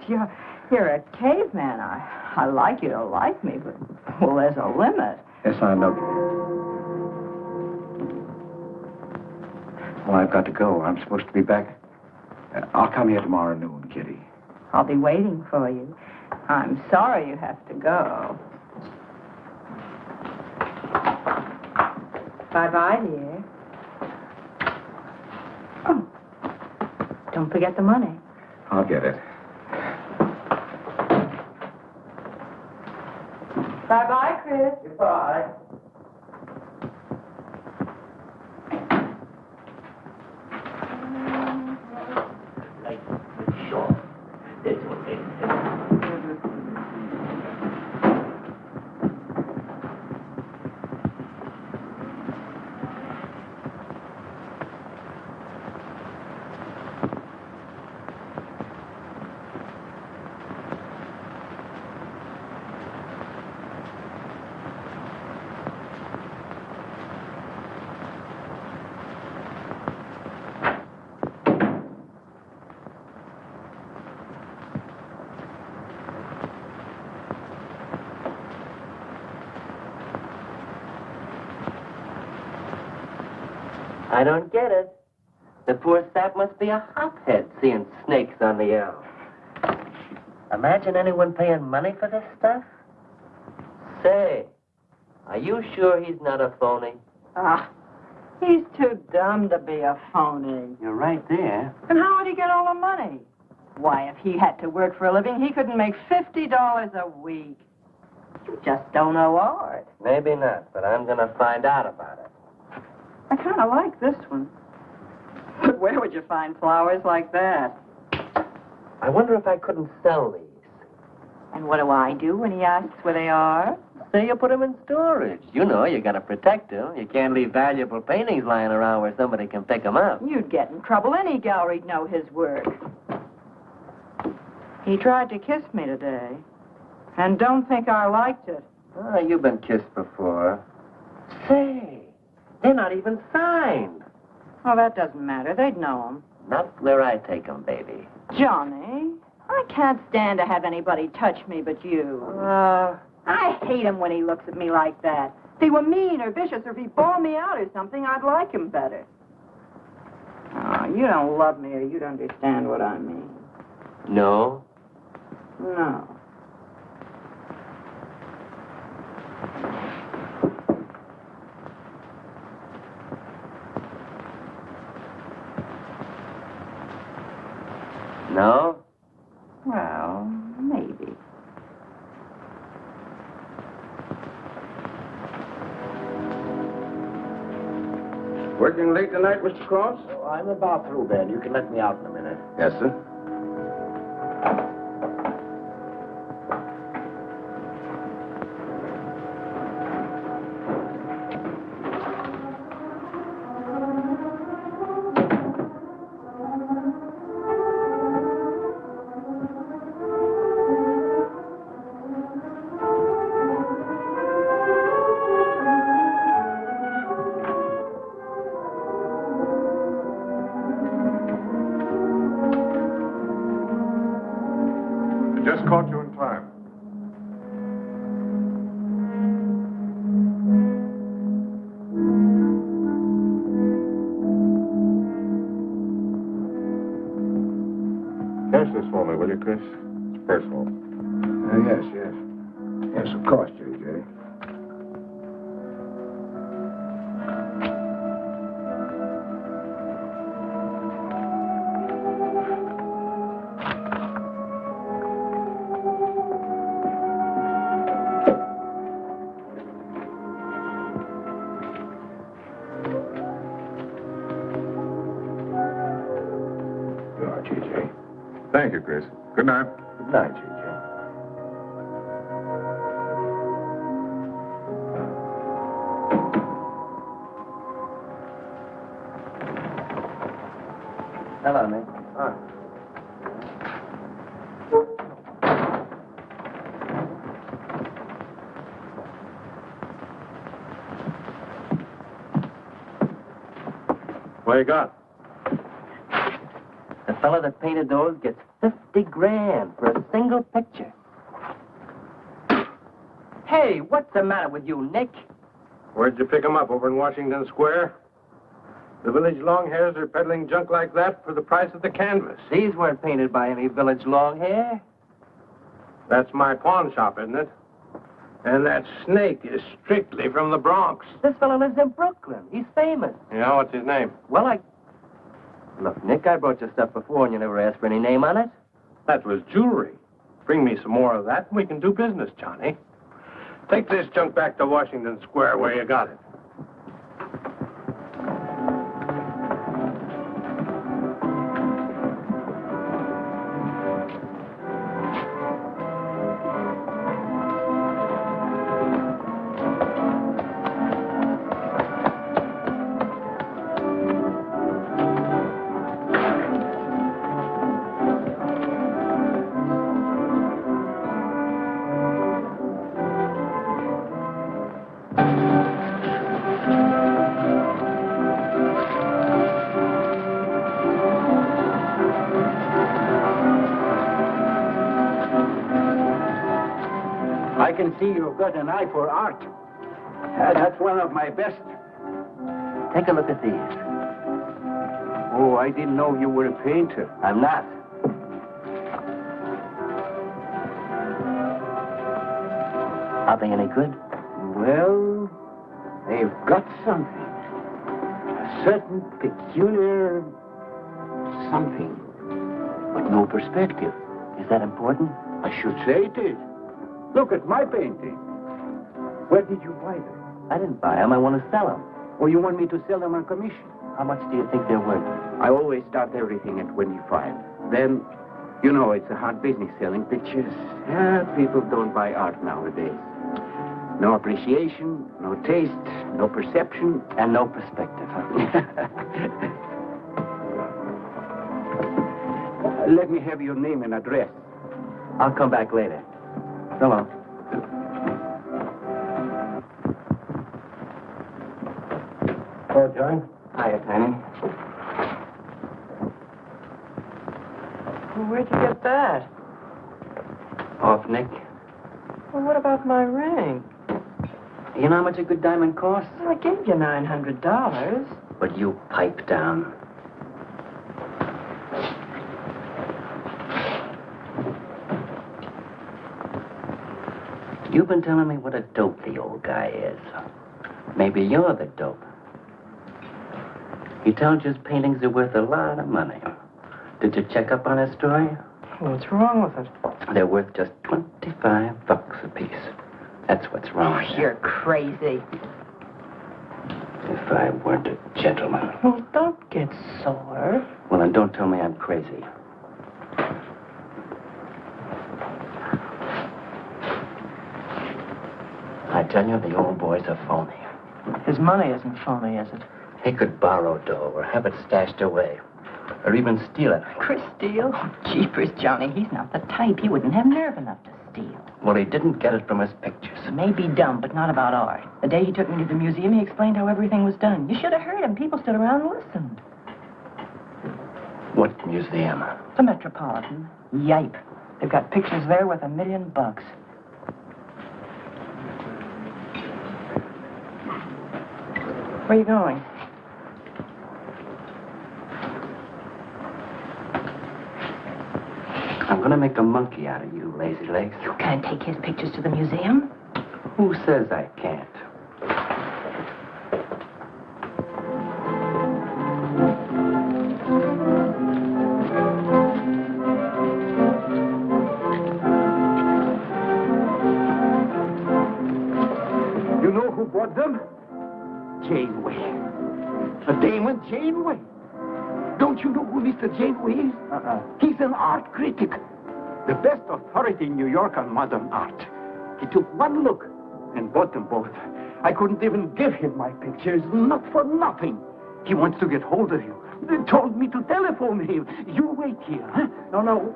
you're a caveman. I like you to like me, but, well, there's a limit. Yes, I know. Well, I've got to go. I'm supposed to be back. I'll come here tomorrow noon, Kitty. I'll be waiting for you. I'm sorry you have to go. Bye-bye, dear. Oh, don't forget the money. I'll get it. Bye-bye, Chris. Goodbye. I don't get it. The poor sap must be a hophead seeing snakes on the elm. Imagine anyone paying money for this stuff? Say, are you sure he's not a phony? Ah, he's too dumb to be a phony. You're right there. And how would he get all the money? Why, if he had to work for a living, he couldn't make $50 a week. You just don't know art. Maybe not, but I'm going to find out about it. I kind of like this one. But where would you find flowers like that? I wonder if I couldn't sell these. And what do I do when he asks where they are? Say you put them in storage. You know, you got to protect them. You can't leave valuable paintings lying around where somebody can pick them up. You'd get in trouble. Any gallery'd know his work. He tried to kiss me today. And don't think I liked it. Oh, you've been kissed before. Say, they're not even signed. Oh, that doesn't matter. They'd know him. Not where I take them, baby. Johnny, I can't stand to have anybody touch me but you. I hate him when he looks at me like that. If he were mean or vicious or if he bawled me out or something, I'd like him better. Oh, you don't love me or you'd understand what I mean. No? No. No? Well, maybe. Working late tonight, Mr. Cross? Oh, I'm about through, Ben. You can let me out in a minute. Yes, sir. Just caught you in time. Cash this for me, will you, Chris? It's personal. Yes. Yes, of course, J.J. Thank you, Chris. Good night. Good night, J.J. Hello, Nick. What you got? The fella that painted those gets 50 grand for a single picture. Hey, what's the matter with you, Nick? Where'd you pick 'em up? Over in Washington Square? The village longhairs are peddling junk like that for the price of the canvas. These weren't painted by any village long hair. That's my pawn shop, isn't it? And that snake is strictly from the Bronx. This fella lives in Brooklyn. He's famous. You know, what's his name? Well, Look, Nick, I brought you stuff before and you never asked for any name on it. That was jewelry. Bring me some more of that and we can do business, Johnny. Take this junk back to Washington Square where you got it. I can see you've got an eye for art. That's one of my best. Take a look at these. Oh, I didn't know you were a painter. I'm not. Are they any good? Well, they've got something. A certain peculiar something. But no perspective. Is that important? I should say it is. Look at my painting. Where did you buy them? I didn't buy them. I want to sell them. Or you want me to sell them on commission? How much do you think they're worth? I always start everything at 25. Then, you know, it's a hard business selling pictures. Yeah, people don't buy art nowadays. No appreciation, no taste, no perception. And no perspective, huh? Let me have your name and address. I'll come back later. So long. Oh, John? Hiya, Tiny. Well, where'd you get that? Off Nick. Well, what about my ring? You know how much a good diamond costs? Well, I gave you $900. But you pipe down. You've been telling me what a dope the old guy is. Maybe you're the dope. He tells you his paintings are worth a lot of money. Did you check up on his story? What's wrong with it? They're worth just $25 a piece. That's what's wrong. Oh, you're crazy. If I weren't a gentleman. Well, don't get sore. Well, then don't tell me I'm crazy. I tell you, the old boy's a phony. His money isn't phony, is it? He could borrow dough or have it stashed away. Or even steal it. Chris steal? Oh, jeepers, Johnny, he's not the type. He wouldn't have nerve enough to steal. Well, he didn't get it from his pictures. He may be dumb, but not about art. The day he took me to the museum, he explained how everything was done. You should have heard him. People stood around and listened. What museum? The Metropolitan. Yipe. They've got pictures there worth $1 million. Where are you going? I'm gonna make a monkey out of you, lazy legs. You can't take his pictures to the museum. Who says I can't? You know who bought them? Janeway. A Damon Janeway. Don't you know who Mr. Janeway is? He's an art critic. The best authority in New York on modern art. He took one look and bought them both. I couldn't even give him my pictures, not for nothing. He wants to get hold of you. They told me to telephone him. You wait here, huh? No.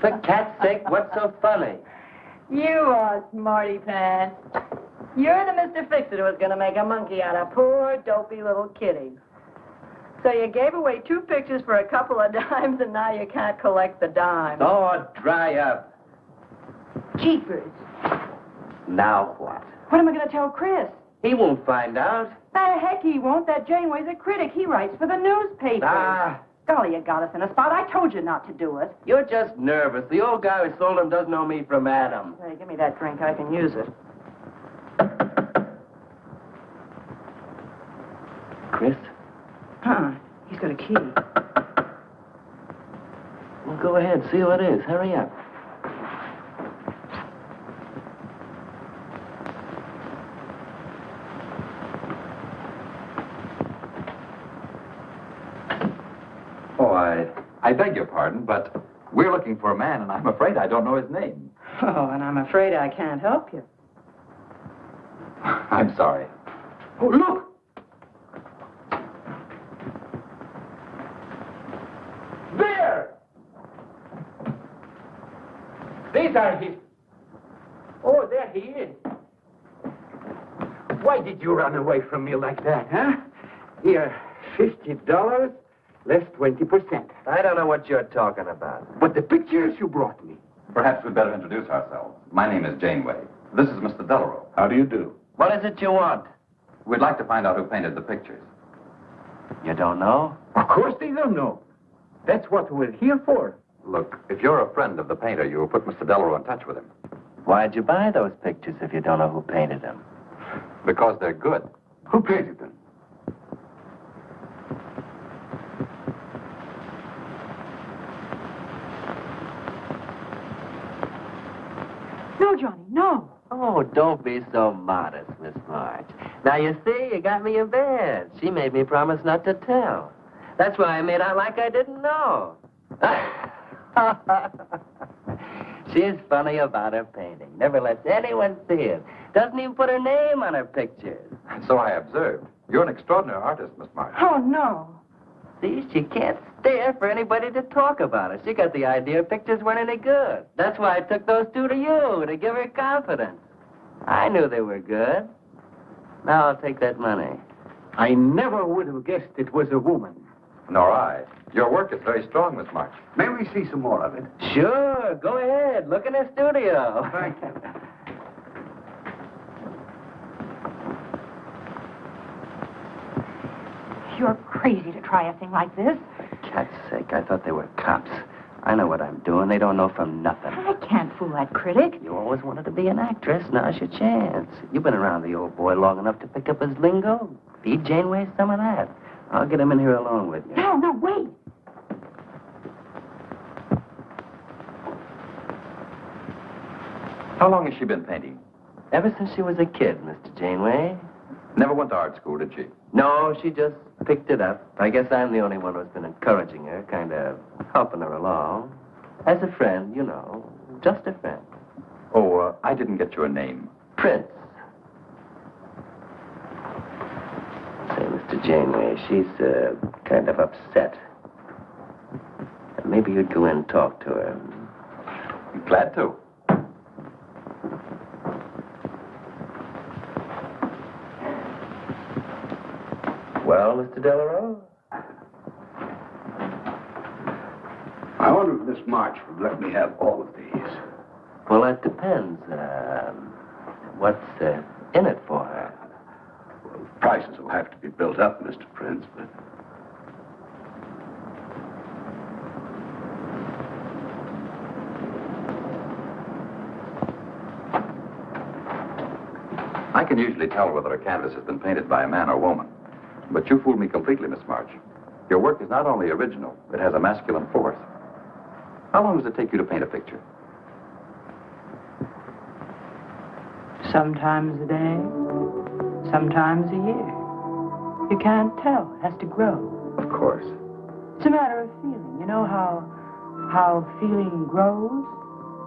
For cat's sake, what's so funny? You are smarty pants. You're the Mr. Fix-It who was going to make a monkey out of poor, dopey little kitty. So you gave away 2 pictures for a couple of dimes, and now you can't collect the dimes. Oh, dry up. Jeepers. Now what? What am I going to tell Chris? He won't find out. The heck he won't. That Janeway's a critic. He writes for the newspaper. Ah. Golly, you got us in a spot. I told you not to do it. You're just nervous. The old guy who sold him doesn't know me from Adam. Hey, give me that drink. I can use it. Chris? He's got a key. Well, go ahead. See who it is. Hurry up. Oh, I beg your pardon, but we're looking for a man, and I'm afraid I don't know his name. Oh, and I'm afraid I can't help you. I'm sorry. Oh, look! There! These are his... Oh, there he is. Why did you run away from me like that, huh? Here, $50, less 20%. I don't know what you're talking about. But the pictures you brought me. Perhaps we'd better introduce ourselves. My name is Janeway. This is Mr. Delarose. How do you do? What is it you want? We'd like to find out who painted the pictures. You don't know? Of course they don't know. That's what we're here for. Look, if you're a friend of the painter, you will put Mr. Delarose in touch with him. Why'd you buy those pictures if you don't know who painted them? Because they're good. Who painted them? No, Johnny, no. Oh, don't be so modest, Miss March. Now, you see, you got me in bed. She made me promise not to tell. That's why I made out like I didn't know. She's funny about her painting. Never lets anyone see it. Doesn't even put her name on her pictures. So I observed. You're an extraordinary artist, Miss March. Oh, no. See, she can't stand for anybody to talk about her. She got the idea her pictures weren't any good. That's why I took those two to you, to give her confidence. I knew they were good. Now I'll take that money. I never would have guessed it was a woman. Nor I. Your work is very strong, Miss March. May we see some more of it? Sure, go ahead. Look in the studio. Thank you. You're crazy to try a thing like this. For cat's sake, I thought they were cops. I know what I'm doing. They don't know from nothing. I can't fool that critic. You always wanted to be an actress. Now's your chance. You've been around the old boy long enough to pick up his lingo. Feed Janeway some of that. I'll get him in here alone with you. No, wait. How long has she been painting? Ever since she was a kid, Mr. Janeway. Never went to art school, did she? No, she just picked it up. I guess I'm the only one who's been encouraging her, kind of helping her along. As a friend, you know, just a friend. Oh, I didn't get your name. Prince. Say, Mr. Janeway, she's kind of upset. Maybe you'd go in and talk to her. Glad to. Well, Mr. Delarose? I wonder if Miss March would let me have all of these. Well, that depends. What's in it for her? Well, prices will have to be built up, Mr. Prince, but... I can usually tell whether a canvas has been painted by a man or woman. But you fooled me completely, Miss March. Your work is not only original, it has a masculine force. How long does it take you to paint a picture? Sometimes a day, sometimes a year. You can't tell. It has to grow. Of course. It's a matter of feeling. You know how feeling grows?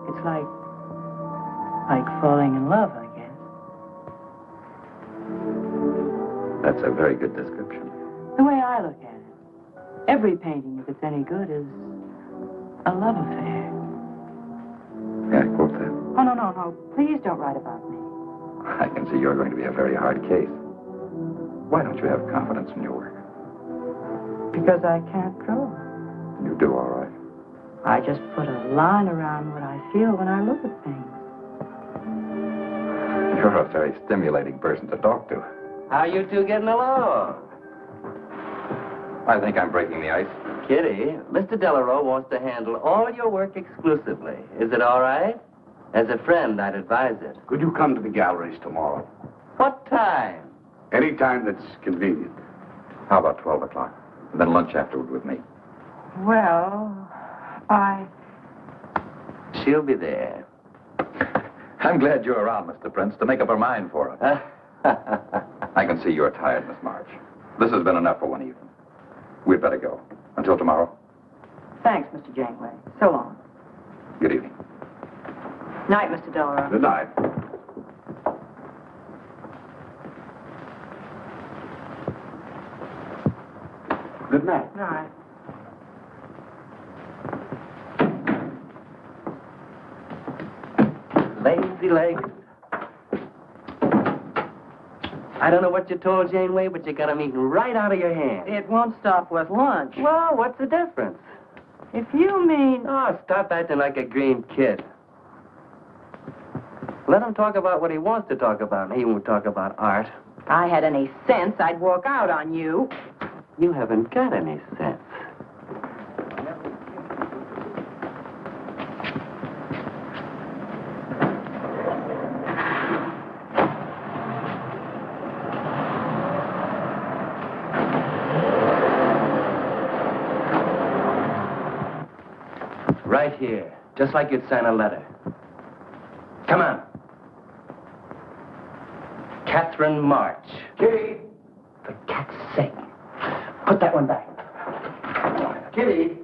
It's like falling in love, I guess. That's a very good description. The way I look at it, every painting, if it's any good, is a love affair. May I quote that? Oh, no. Please don't write about me. I can see you're going to be a very hard case. Why don't you have confidence in your work? Because I can't draw. You do all right. I just put a line around what I feel when I look at things. You're a very stimulating person to talk to. How you two getting along? I think I'm breaking the ice. Kitty, Mr. Delarose wants to handle all your work exclusively. Is it all right? As a friend, I'd advise it. Could you come to the galleries tomorrow? What time? Any time that's convenient. How about 12 o'clock? And then lunch afterward with me. Well, She'll be there. I'm glad you're around, Mr. Prince, to make up her mind for it. I can see you're tired, Miss March. This has been enough for one evening. We'd better go. Until tomorrow. Thanks, Mr. Janeway. So long. Good evening. Night, Mr. Delarose. Good night. Good night. Night. Lazy legs. I don't know what you told Janeway, but you got him eating right out of your hand. It won't stop with lunch. Well, what's the difference? If you mean... Oh, stop acting like a green kid. Let him talk about what he wants to talk about, and he won't talk about art. If I had any sense, I'd walk out on you. You haven't got any sense. Right here, just like you'd sign a letter. Come on. Catherine March. Kitty! For cat's sake. Put that one back. Kitty!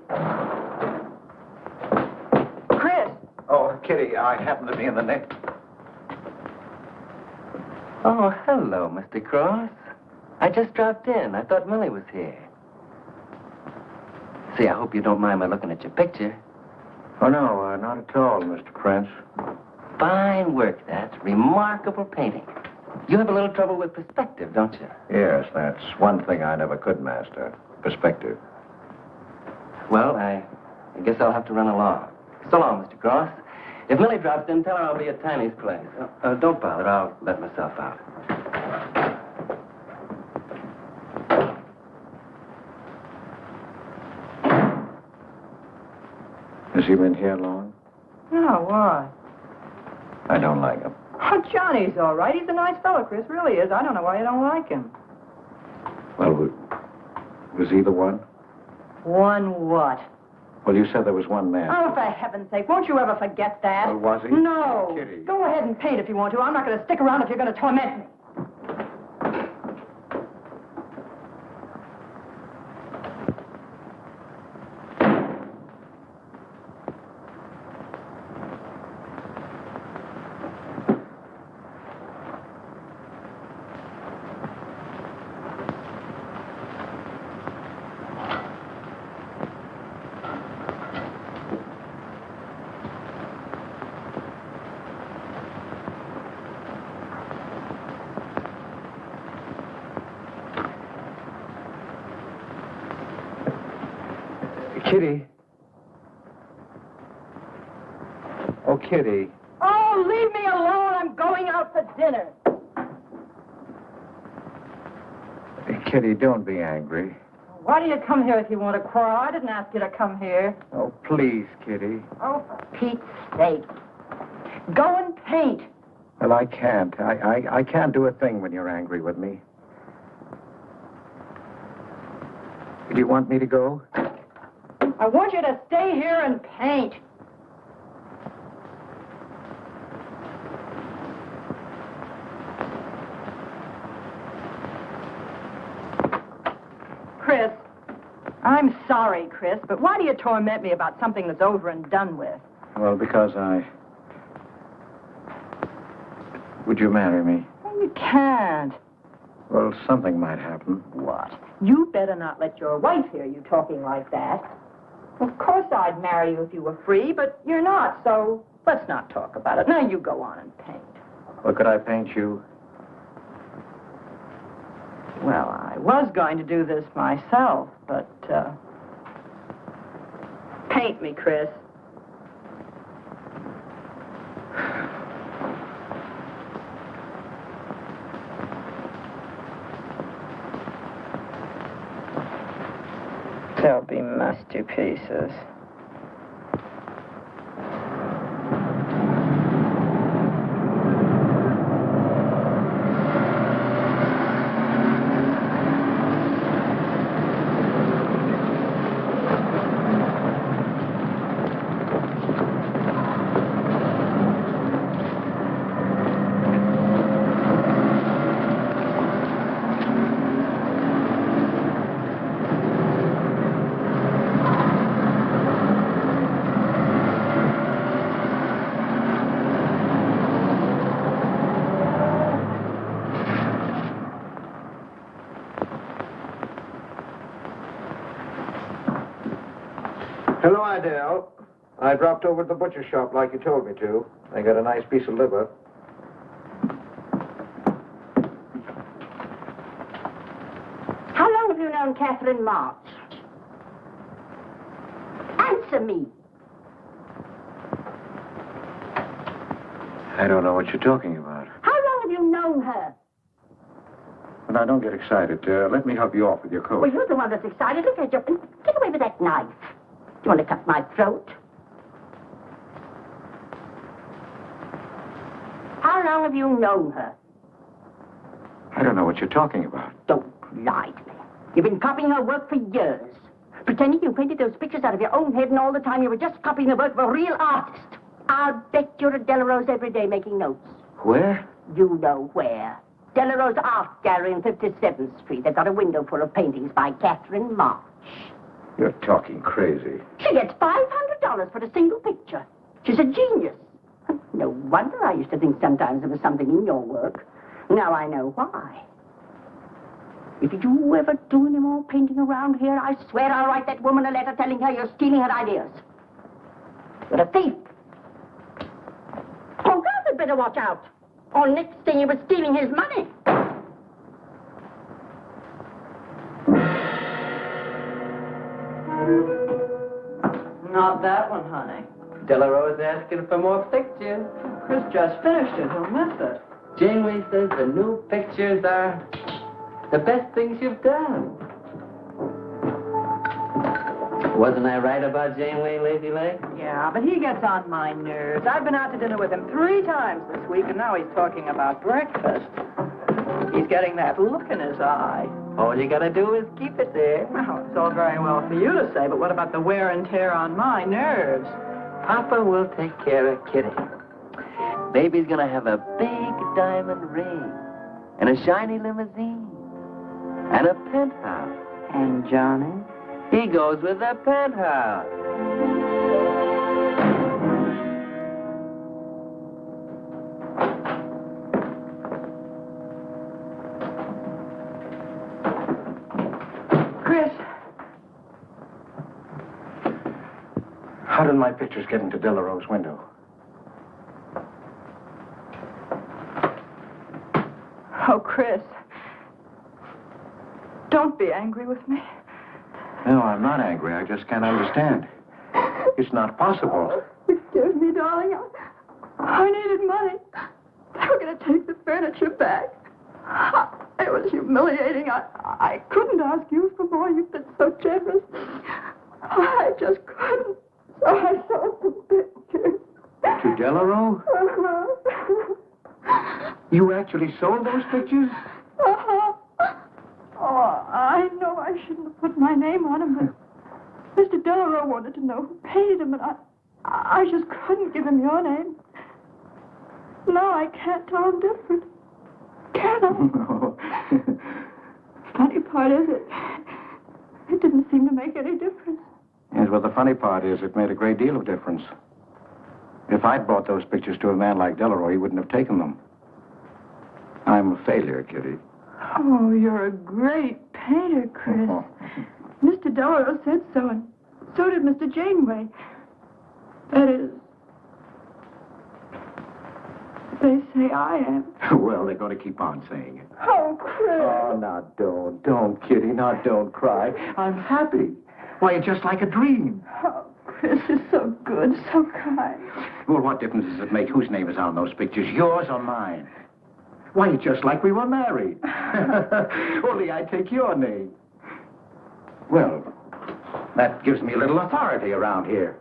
Chris! Oh, Kitty, I happen to be in the next. Oh, hello, Mr. Cross. I just dropped in. I thought Millie was here. See, I hope you don't mind my looking at your picture. Oh, no, not at all, Mr. Prince. Fine work, that's remarkable painting. You have a little trouble with perspective, don't you? Yes, that's one thing I never could master. Perspective. Well, I guess I'll have to run along. So long, Mr. Cross. If Millie drops in, tell her I'll be at Tiny's place. Don't bother. I'll let myself out. Has he been here long? No, why? I don't like him. Oh, Johnny's all right. He's a nice fellow, Chris. Really is. I don't know why you don't like him. Well, was he the one? One what? Well, you said there was one man. Oh, for heaven's sake, won't you ever forget that? Well, was he? No. Kitty. Go ahead and paint if you want to. I'm not going to stick around if you're going to torment me. Kitty. Oh, Kitty. Oh, leave me alone. I'm going out for dinner. Kitty, don't be angry. Why do you come here if you want to quarrel? I didn't ask you to come here. Oh, please, Kitty. Oh, for Pete's sake. Go and paint. Well, I can't. I can't do a thing when you're angry with me. Do you want me to go? I want you to stay here and paint. Chris, I'm sorry, Chris, but why do you torment me about something that's over and done with? Well, because Would you marry me? Well, you can't. Well, something might happen. What? You better not let your wife hear you talking like that. Of course I'd marry you if you were free, but you're not, so let's not talk about it. Now you go on and paint. Well, could I paint you? Well, I was going to do this myself, but, paint me, Chris. They'll be masterpieces. Hello, Adele. I dropped over to the butcher shop like you told me to. They got a nice piece of liver. known Catherine March? Answer me. I don't know what you're talking about. How long have you known her? Well, now, don't get excited. Let me help you off with your coat. Well, you're the one that's excited. Look at you. Get away with that knife. You want to cut my throat? How long have you known her? I don't know what you're talking about. Don't lie to me. You've been copying her work for years. Pretending you painted those pictures out of your own head, and all the time you were just copying the work of a real artist. I'll bet you're at Delarose every day making notes. Where? You know where. Delarose Art Gallery on 57th Street. They've got a window full of paintings by Catherine March. You're talking crazy. She gets $500 for a single picture. She's a genius. No wonder I used to think sometimes there was something in your work. Now I know why. If you ever do any more painting around here, I swear I'll write that woman a letter telling her you're stealing her ideas. You're a thief. Oh, God had better watch out. Or next thing you were stealing his money. Not that one, honey. Delarose asking for more pictures. Chris just finished it. He'll miss it. Janeway says the new pictures are the best things you've done. Wasn't I right about Janeway, Lazy Leg? Yeah, but he gets on my nerves. I've been out to dinner with him 3 times this week, and now he's talking about breakfast. He's getting that look in his eye. All you gotta do is keep it there. Well, it's all very well for you to say, but what about the wear and tear on my nerves? Papa will take care of Kitty. Baby's gonna have a big diamond ring, and a shiny limousine, and a penthouse. And Johnny? He goes with the penthouse. Chris. How did my pictures get into Delarose's window? Oh, Chris. Don't be angry with me. No, I'm not angry. I just can't understand. It's not possible. Excuse me, darling. I needed money. They were going to take the furniture back. It was humiliating. I couldn't ask you for more. You've been so generous. I just couldn't. So I sold the pictures. To Delarose? You actually sold those pictures? Uh-huh. Oh, I know I shouldn't have put my name on them, but Mr. Delarose wanted to know who painted them, and I just couldn't give him your name. No, I can't tell him different. Can I? No. Funny part is it didn't seem to make any difference. Yes, well, the funny part is it made a great deal of difference. If I'd bought those pictures to a man like Delarose, he wouldn't have taken them. I'm a failure, Kitty. Oh, you're a great painter, Chris. Mr. Delarose said so, and so did Mr. Janeway. That is, they say I am. Well, they're going to keep on saying it. Oh, Chris. Oh, now, don't, Kitty. Now, don't cry. I'm happy. Why, it's just like a dream. Oh, Chris is so good, so kind. Well, what difference does it make whose name is on those pictures, yours or mine? Why, it's just like we were married. Only I take your name. Well, that gives me a little authority around here.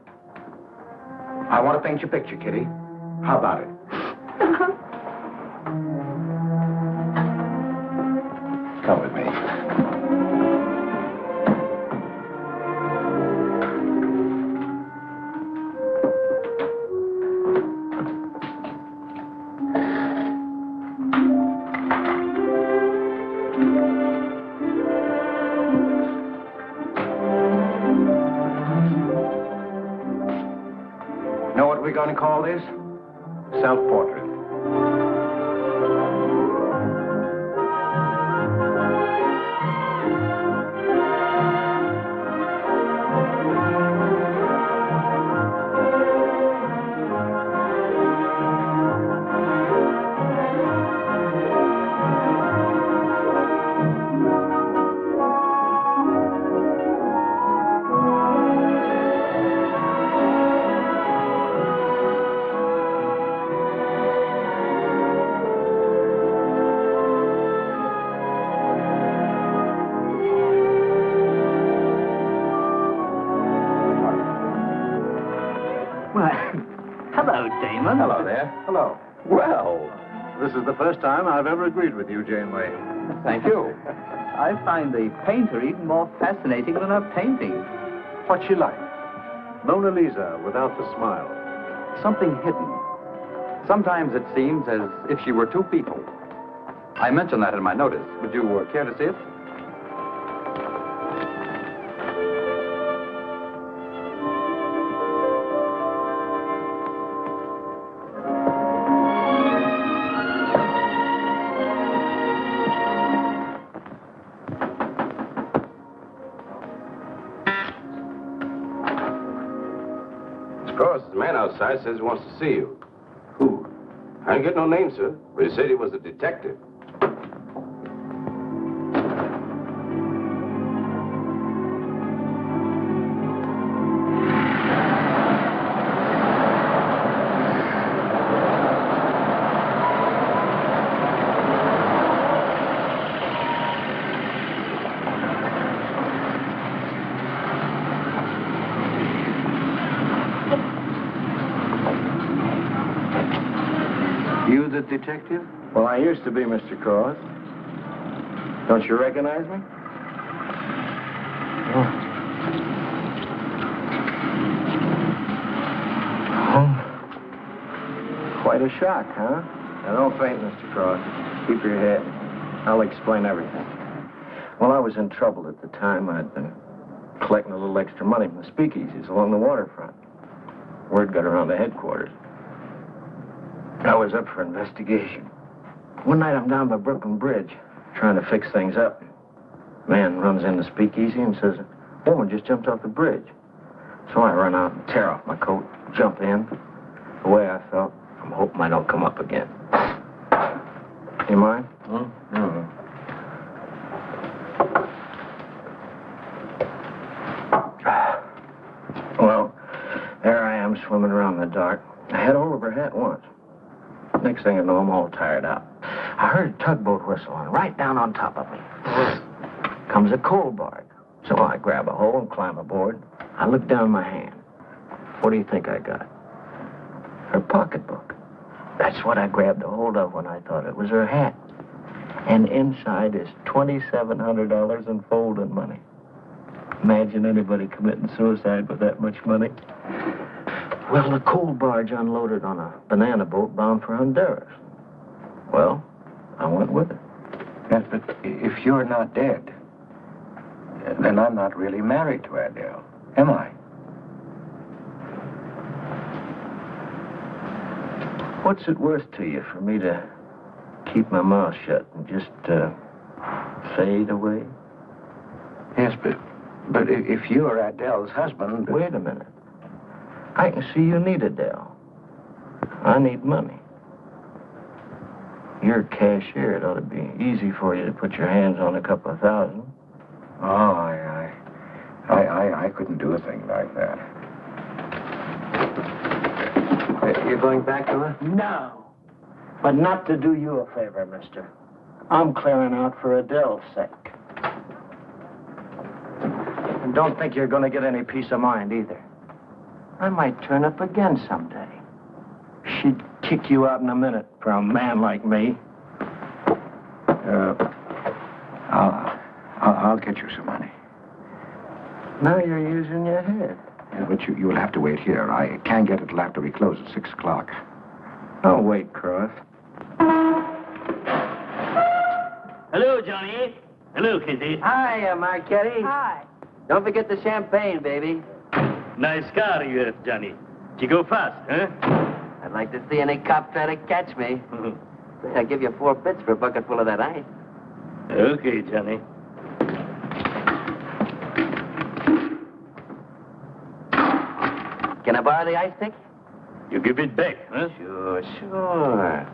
I want to paint your picture, Kitty. How about it? Come with me. Know what we're going to call this? Self-portrait. gentlemen. Hello there. Hello. Well, this is the first time I've ever agreed with you, Janeway. Thank you. I find the painter even more fascinating than her painting. What's she like? Mona Lisa without the smile. Something hidden. Sometimes it seems as if she were two people. I mentioned that in my notice. Would you care to see it? Outside says he wants to see you. Who? I didn't get no name, sir, but he said he was a detective. You the detective? Well, I used to be, Mr. Cross. Don't you recognize me? Quite a shock, huh? Now, don't faint, Mr. Cross. Keep your head. I'll explain everything. Well, I was in trouble at the time. I'd been collecting a little extra money from the speakeasies along the waterfront. Word got around to headquarters. I was up for investigation. One night I'm down by Brooklyn Bridge, trying to fix things up. Man runs in the speakeasy and says, a woman just jumped off the bridge. So I run out and tear off my coat, jump in. The way I felt, I'm hoping I don't come up again. You mind? Well, there I am swimming around in the dark. I had hold of her hat once. Next thing I know, I'm all tired out. I heard a tugboat whistle on right down on top of me. Comes a coal barge. So I grab a hole and climb aboard. I look down my hand. What do you think I got? Her pocketbook. That's what I grabbed a hold of when I thought it was her hat. And inside is $2,700 in folding money. Imagine anybody committing suicide with that much money. Well, the coal barge unloaded on a banana boat bound for Honduras. Well, I went with it. Yes, but if you're not dead, then I'm not really married to Adele, am I? What's it worth to you for me to keep my mouth shut and just fade away? Yes, but if you're Adele's husband... Wait a minute. I can see you need Adele. I need money. You're a cashier. It ought to be easy for you to put your hands on a couple of thousand. Oh, I couldn't do a thing like that. You're going back to her? No. But not to do you a favor, mister. I'm clearing out for Adele's sake. And don't think you're going to get any peace of mind either. I might turn up again someday. She'd kick you out in a minute for a man like me. I'll get you some money. Now you're using your head. Yeah, but you'll have to wait here. I can't get it till after we close at 6 o'clock. I'll wait, Cross. Hello, Johnny. Hello, Kizzy. Hi, Marquetti. Hi. Don't forget the champagne, baby. Nice car you have, Johnny. You go fast, huh? I'd like to see any cop try to catch me. I'll give you 4 bits for a bucket full of that ice. Okay, Johnny. Can I borrow the ice pick? You give it back, huh? Sure.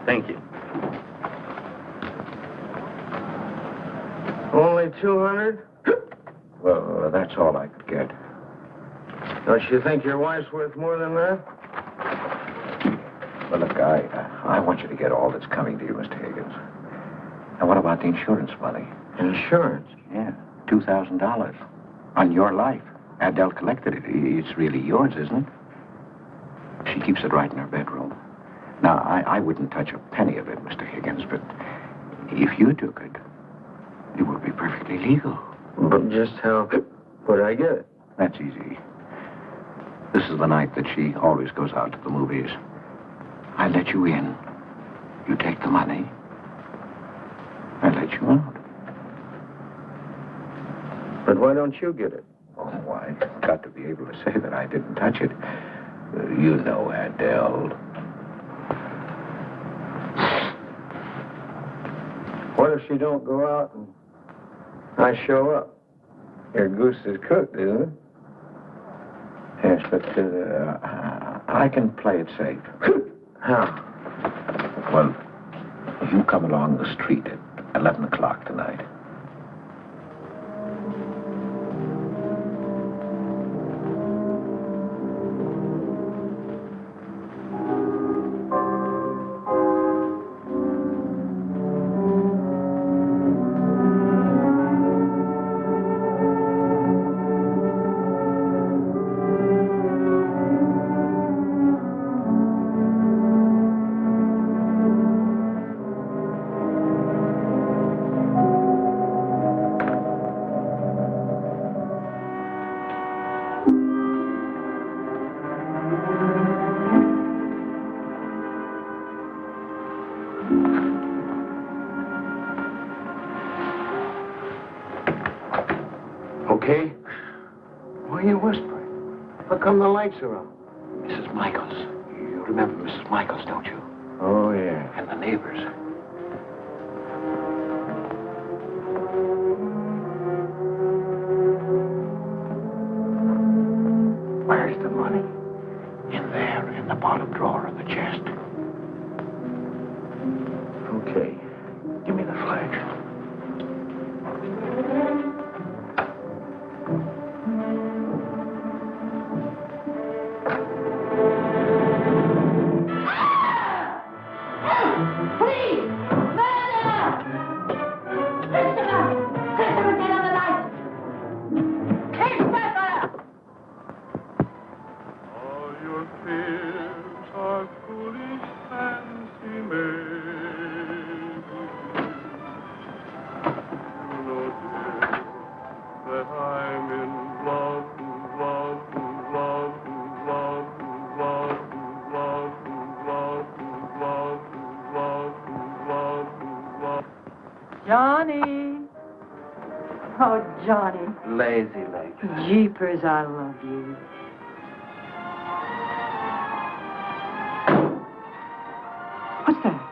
Thank you. Only 200? Well, that's all I could get. Don't you think your wife's worth more than that? Well, look, I want you to get all that's coming to you, Mr. Higgins. And what about the insurance money? Insurance? Yeah, $2,000. On your life. Adele collected it. It's really yours, isn't it? She keeps it right in her bedroom. Now, I wouldn't touch a penny of it, Mr. Higgins, but if you took it, it would be perfectly legal. But just how would I get it? That's easy. This is the night that she always goes out to the movies. I let you in. You take the money. I let you out. But why don't you get it? Oh, I've got to be able to say that I didn't touch it. You know, Adele. What if she don't go out and I show up? Your goose is cooked, isn't it? Yes, but I can play it safe. How? Well, you come along the street at 11 o'clock tonight. Okay? Why are you whispering? How come the lights are on? Mrs. Michaels. You remember Mrs. Michaels, don't you? Oh, yeah. And the neighbors. Where's the money? In there, in the bottom drawer of the chest. Okay. Give me the flash. Johnny. Oh, Johnny. Lazy legs. Jeepers, I love you. What's that?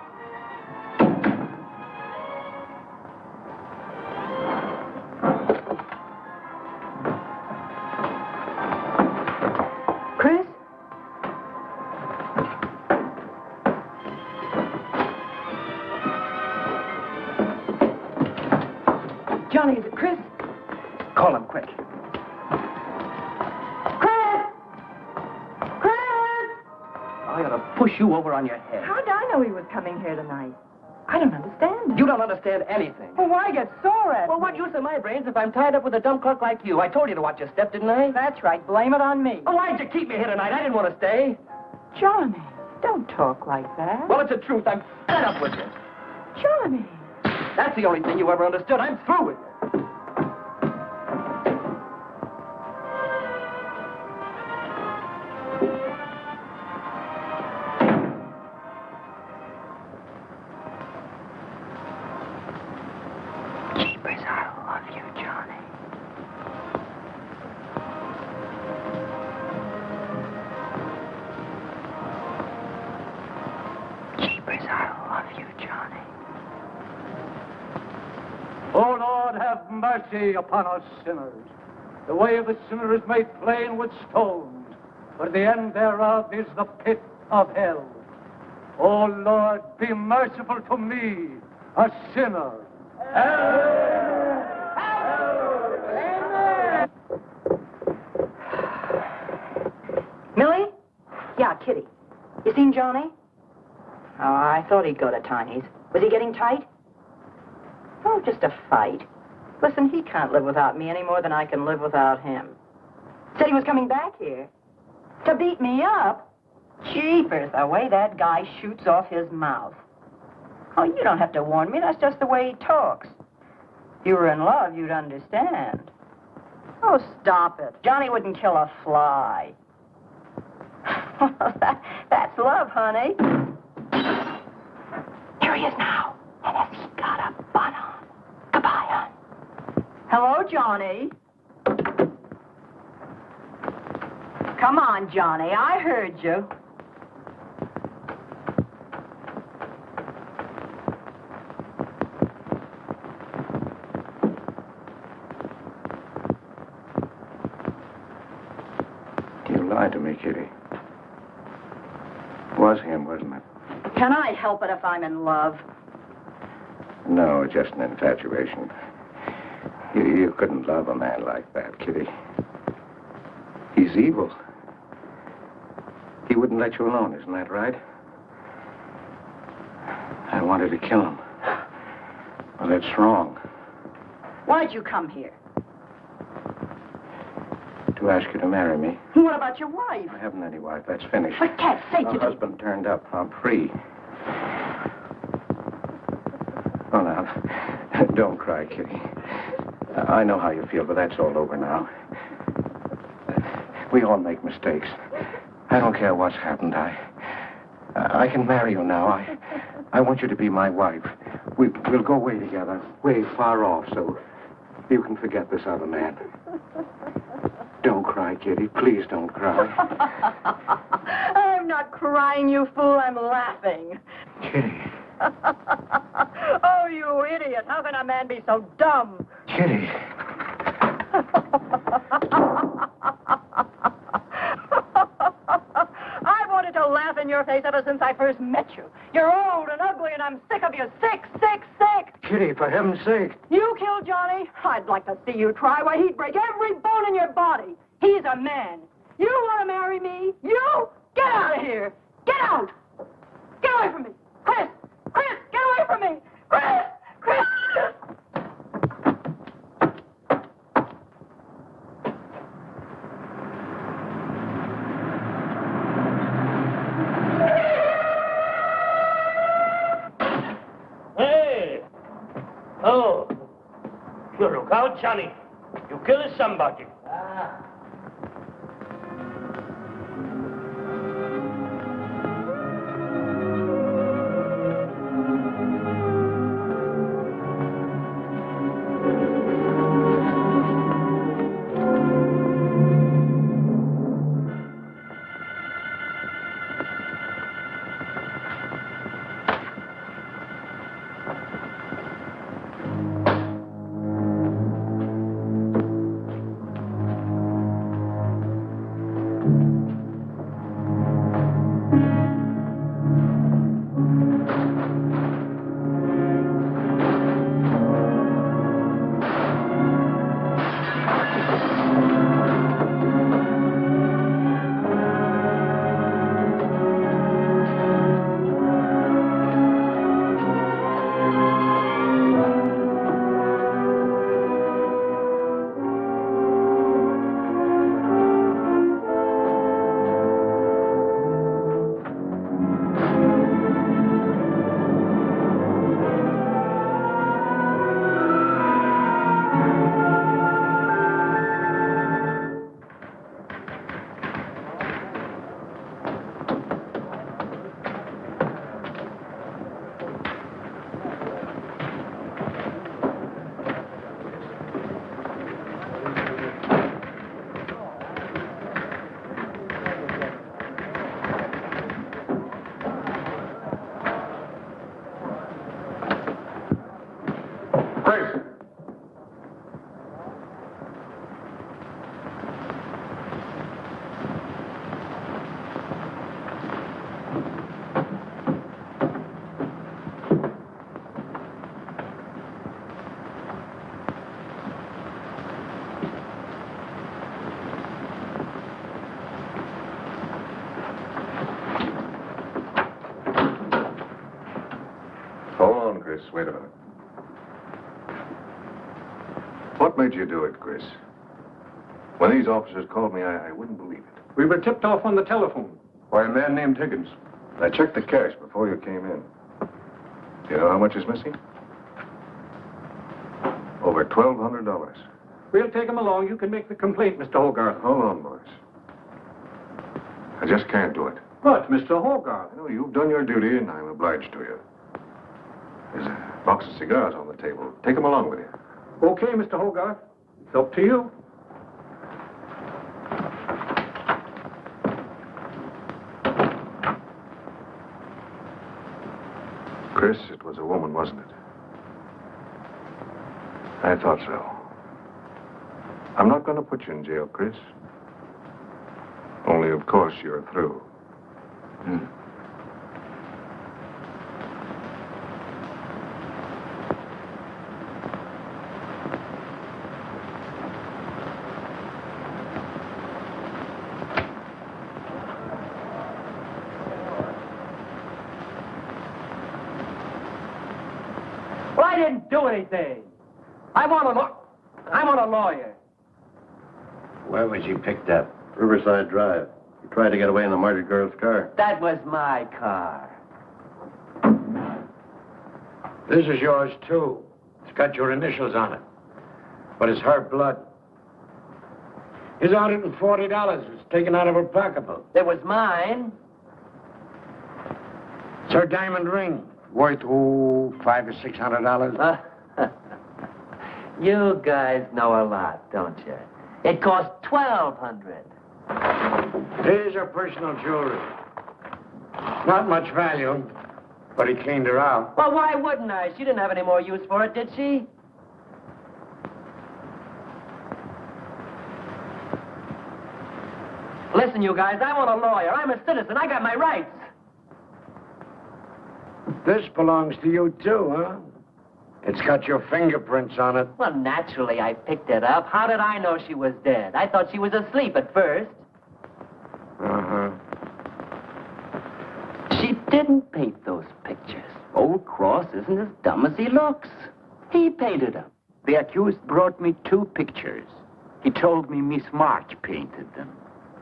Chris? Johnny, is it Chris? Call him quick. I ought to push you over on your head. How did I know he was coming here tonight? I don't understand it. You don't understand anything. Well, why get sore at Well, me? what use are my brains if I'm tied up with a dumb clerk like you? I told you to watch your step, didn't I? That's right. Blame it on me. Oh, why'd you keep me here tonight? I didn't want to stay. Johnny, don't talk like that. Well, it's the truth. I'm fed up with you. Johnny. That's the only thing you ever understood. I'm through with you. Jeepers, I love you, Johnny. Jeepers, I love you, Johnny. O Lord, have mercy upon us sinners. The way of the sinner is made plain with stones, but the end thereof is the pit of hell. O Lord, be merciful to me, a sinner. Millie? Yeah, Kitty. You seen Johnny? Oh, I thought he'd go to Tiny's. Was he getting tight? Oh, just a fight. Listen, he can't live without me any more than I can live without him. Said he was coming back here. To beat me up? Jeepers, the way that guy shoots off his mouth. Oh, you don't have to warn me. That's just the way he talks. If you were in love, you'd understand. Oh, stop it. Johnny wouldn't kill a fly. That's love, honey. There he is now. And has he got a bun on? Goodbye, hon. Hello, Johnny. Come on, Johnny. I heard you. You lied to me, Kitty. It was him, wasn't it? Can I help it if I'm in love? No, just an infatuation. You couldn't love a man like that, Kitty. He's evil. He wouldn't let you alone, isn't that right? I wanted to kill him. Well, that's wrong. Why'd you come here? To ask you to marry me. What about your wife? I haven't any wife. That's finished. For cat's sake, My husband turned up. I'm free. Oh, now, don't cry, Kitty. I know how you feel, but that's all over now. We all make mistakes. I don't care what's happened. I can marry you now. I want you to be my wife. We'll go away together, way far off, so you can forget this other man. Don't cry, Kitty. Please don't cry. I'm not crying, you fool. I'm laughing. Kitty. Oh, you idiot. How can a man be so dumb? Kitty. I wanted to laugh in your face ever since I first met you. You're old and ugly, and I'm sick of you. Sick, sick, sick. Kitty, for heaven's sake. You killed Johnny? I'd like to see you try. Why, he'd break every bone in your body. He's a man. You want to marry me? You? Get out of here. Get out. Get away from me. Chris! Chris, get away from me. Chris! Chris! Hey! Oh, you look out, Johnny. You killed somebody. Chris, wait a minute. What made you do it, Chris? When these officers called me, I wouldn't believe it. We were tipped off on the telephone. Why, a man named Higgins. I checked the cash before you came in. You know how much is missing? Over $1,200. We'll take him along. You can make the complaint, Mr. Hogarth. Hold on, boys. I just can't do it. But, Mr. Hogarth... You know, you've done your duty, and I'm obliged to you. There's a box of cigars on the table. Take them along with you. Okay, Mr. Hogarth. It's up to you. Chris, it was a woman, wasn't it? I thought so. I'm not going to put you in jail, Chris. Only, of course, you're through. Well, I didn't do anything. I want a lawyer. Where was you picked up? Riverside Drive. You tried to get away in the murdered girl's car. That was my car. This is yours, too. It's got your initials on it. But it's her blood. Here's $140 was taken out of her pocketbook. It was mine. It's her diamond ring. Worth, $500 or $600. You guys know a lot, don't you? It cost $1,200. Here's her personal jewelry. Not much value, but he cleaned her out. Well, why wouldn't I? She didn't have any more use for it, did she? Listen, you guys, I want a lawyer. I'm a citizen. I got my rights. This belongs to you, too, huh? It's got your fingerprints on it. Well, naturally, I picked it up. How did I know she was dead? I thought she was asleep at first. Uh-huh. She didn't paint those pictures. Old Cross isn't as dumb as he looks. He painted them. The accused brought me 2 pictures. He told me Miss March painted them.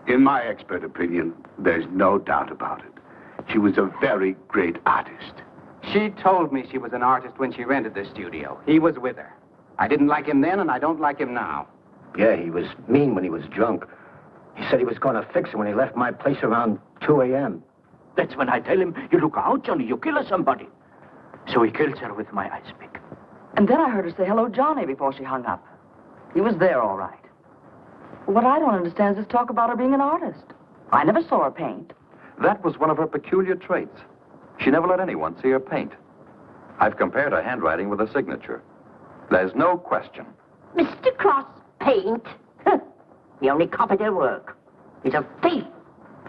In my expert opinion, there's no doubt about it. She was a very great artist. She told me she was an artist when she rented the studio. He was with her. I didn't like him then, and I don't like him now. Yeah, he was mean when he was drunk. He said he was going to fix it when he left my place around 2 a.m. That's when I tell him, you look out, Johnny, you kill somebody. So he kills her with my ice pick. And then I heard her say hello, Johnny, before she hung up. He was there, all right. What I don't understand is this talk about her being an artist. I never saw her paint. That was one of her peculiar traits. She never let anyone see her paint. I've compared her handwriting with her signature. There's no question. Mr. Cross paint? He only copied her work. He's a thief.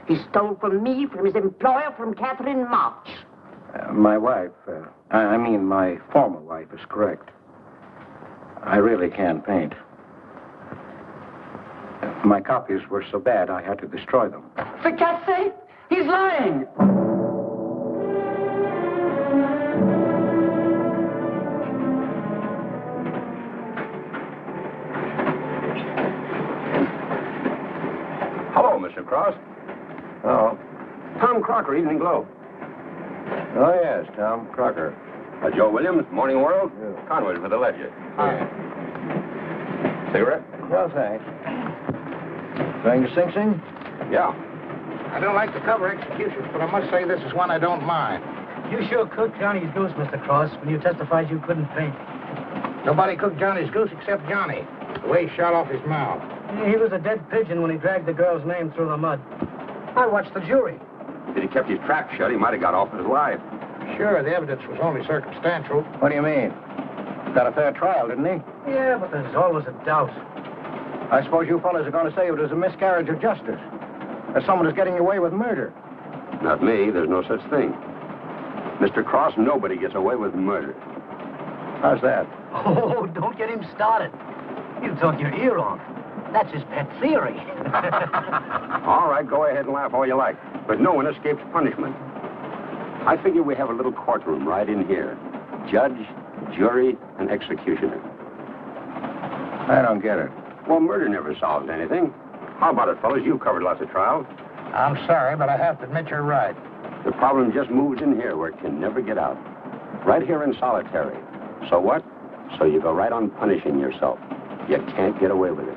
He stole from me, from his employer, from Catherine March. My wife, my former wife is correct. I really can't paint. My copies were so bad, I had to destroy them. For God's sake, he's lying. Hello, Mr. Cross. Oh. Tom Crocker, Evening Globe. Oh, yes, Tom Crocker. Joe Williams, Morning World. Yeah. Conway for the Ledger. Cigarette? No, thanks. Going to Sing Sing? Yeah. I don't like to cover executions, but I must say this is one I don't mind. You sure cooked Johnny's goose, Mr. Cross, when you testified you couldn't paint. Nobody cooked Johnny's goose except Johnny. The way he shot off his mouth. He was a dead pigeon when he dragged the girl's name through the mud. I watched the jury. If he kept his trap shut, he might have got off with his life. Sure, the evidence was only circumstantial. What do you mean? Got a fair trial, didn't he? Yeah, but there's always a doubt. I suppose you fellas are going to say it was a miscarriage of justice. That someone is getting away with murder. Not me. There's no such thing. Mr. Cross, nobody gets away with murder. How's that? Oh, don't get him started. He'll talk your ear off. That's his pet theory. All right, go ahead and laugh all you like. But no one escapes punishment. I figure we have a little courtroom right in here. Judge, jury, and executioner. I don't get it. Well, murder never solves anything. How about it, fellas? You've covered lots of trials. I'm sorry, but I have to admit you're right. The problem just moves in here where it can never get out. Right here in solitary. So what? So you go right on punishing yourself. You can't get away with it.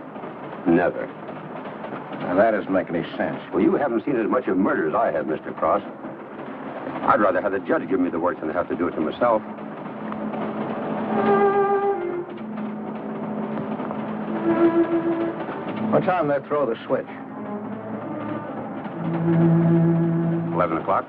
Never. Now, that doesn't make any sense. Well, you haven't seen as much of murder as I have, Mr. Cross. I'd rather have the judge give me the work than have to do it to myself. What time they throw the switch? 11 o'clock.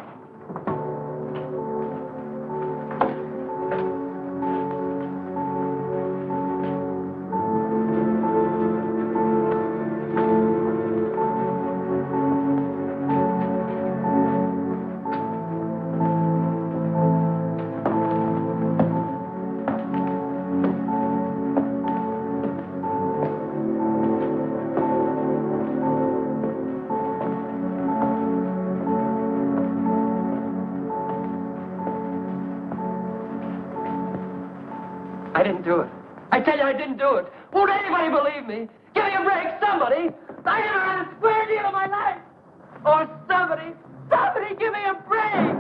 I didn't do it. I tell you, I didn't do it. Won't anybody believe me? Give me a break, somebody. I never had a square deal in my life. Or somebody give me a break.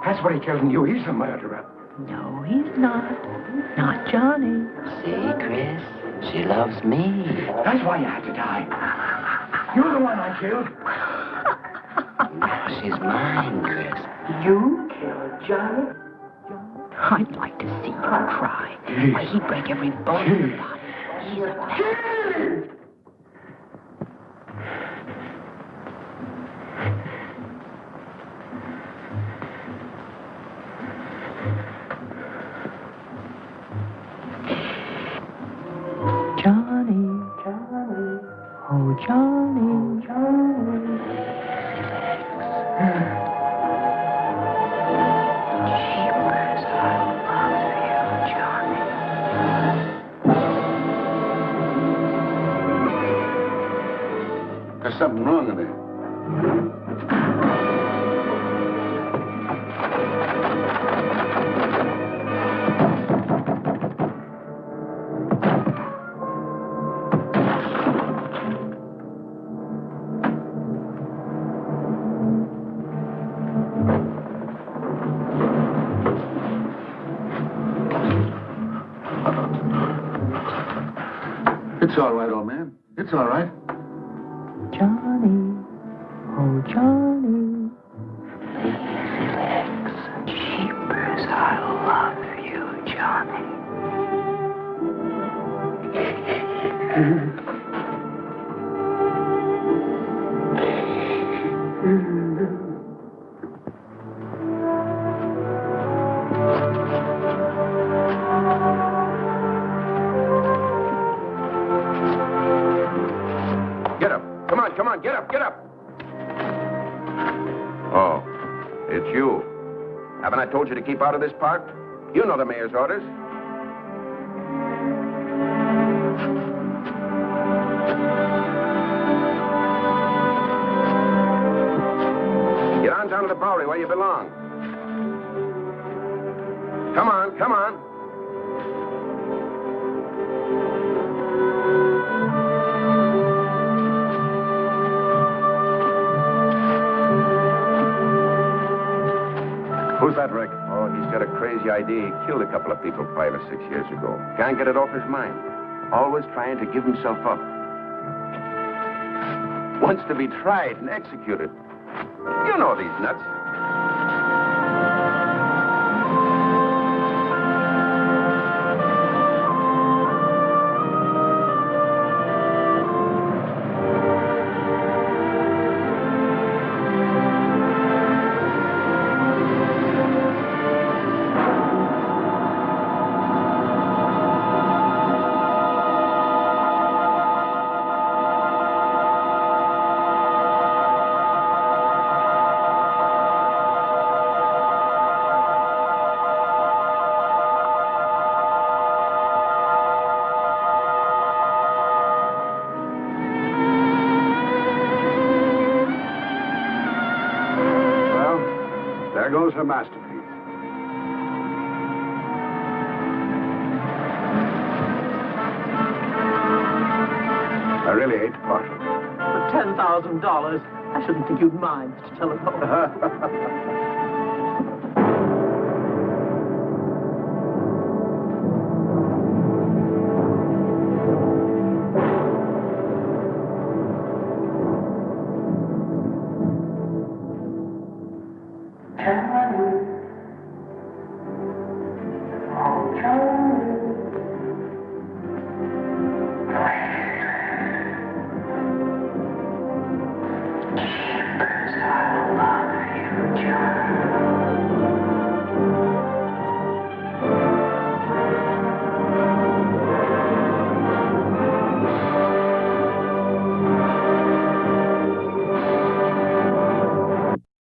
That's what he killed you. He's the murderer. No, he's not. Not Johnny. See, Chris, she loves me. That's why you had to die. You're the one I killed. No, she's mine, Chris. You killed Johnny? I'd like to see you cry. Why, he'd break every bone in your body. He's a man. There's something wrong in there. It's all right, old man. It's all right. Johnny, oh Johnny, lazy legs and sheepers, I love you, Johnny. Get up. Come on, get up, get up. Oh, it's you. Haven't I told you to keep out of this park? You know the mayor's orders. Get on down to the Bowery where you belong. Come on, come on. Who's that, Rick? Oh, he's got a crazy idea. He killed a couple of people 5 or 6 years ago. Can't get it off his mind. Always trying to give himself up. Wants to be tried and executed. You know these nuts. There goes her masterpiece. I really hate to part with it. For $10,000, I shouldn't think you'd mind to tell it all.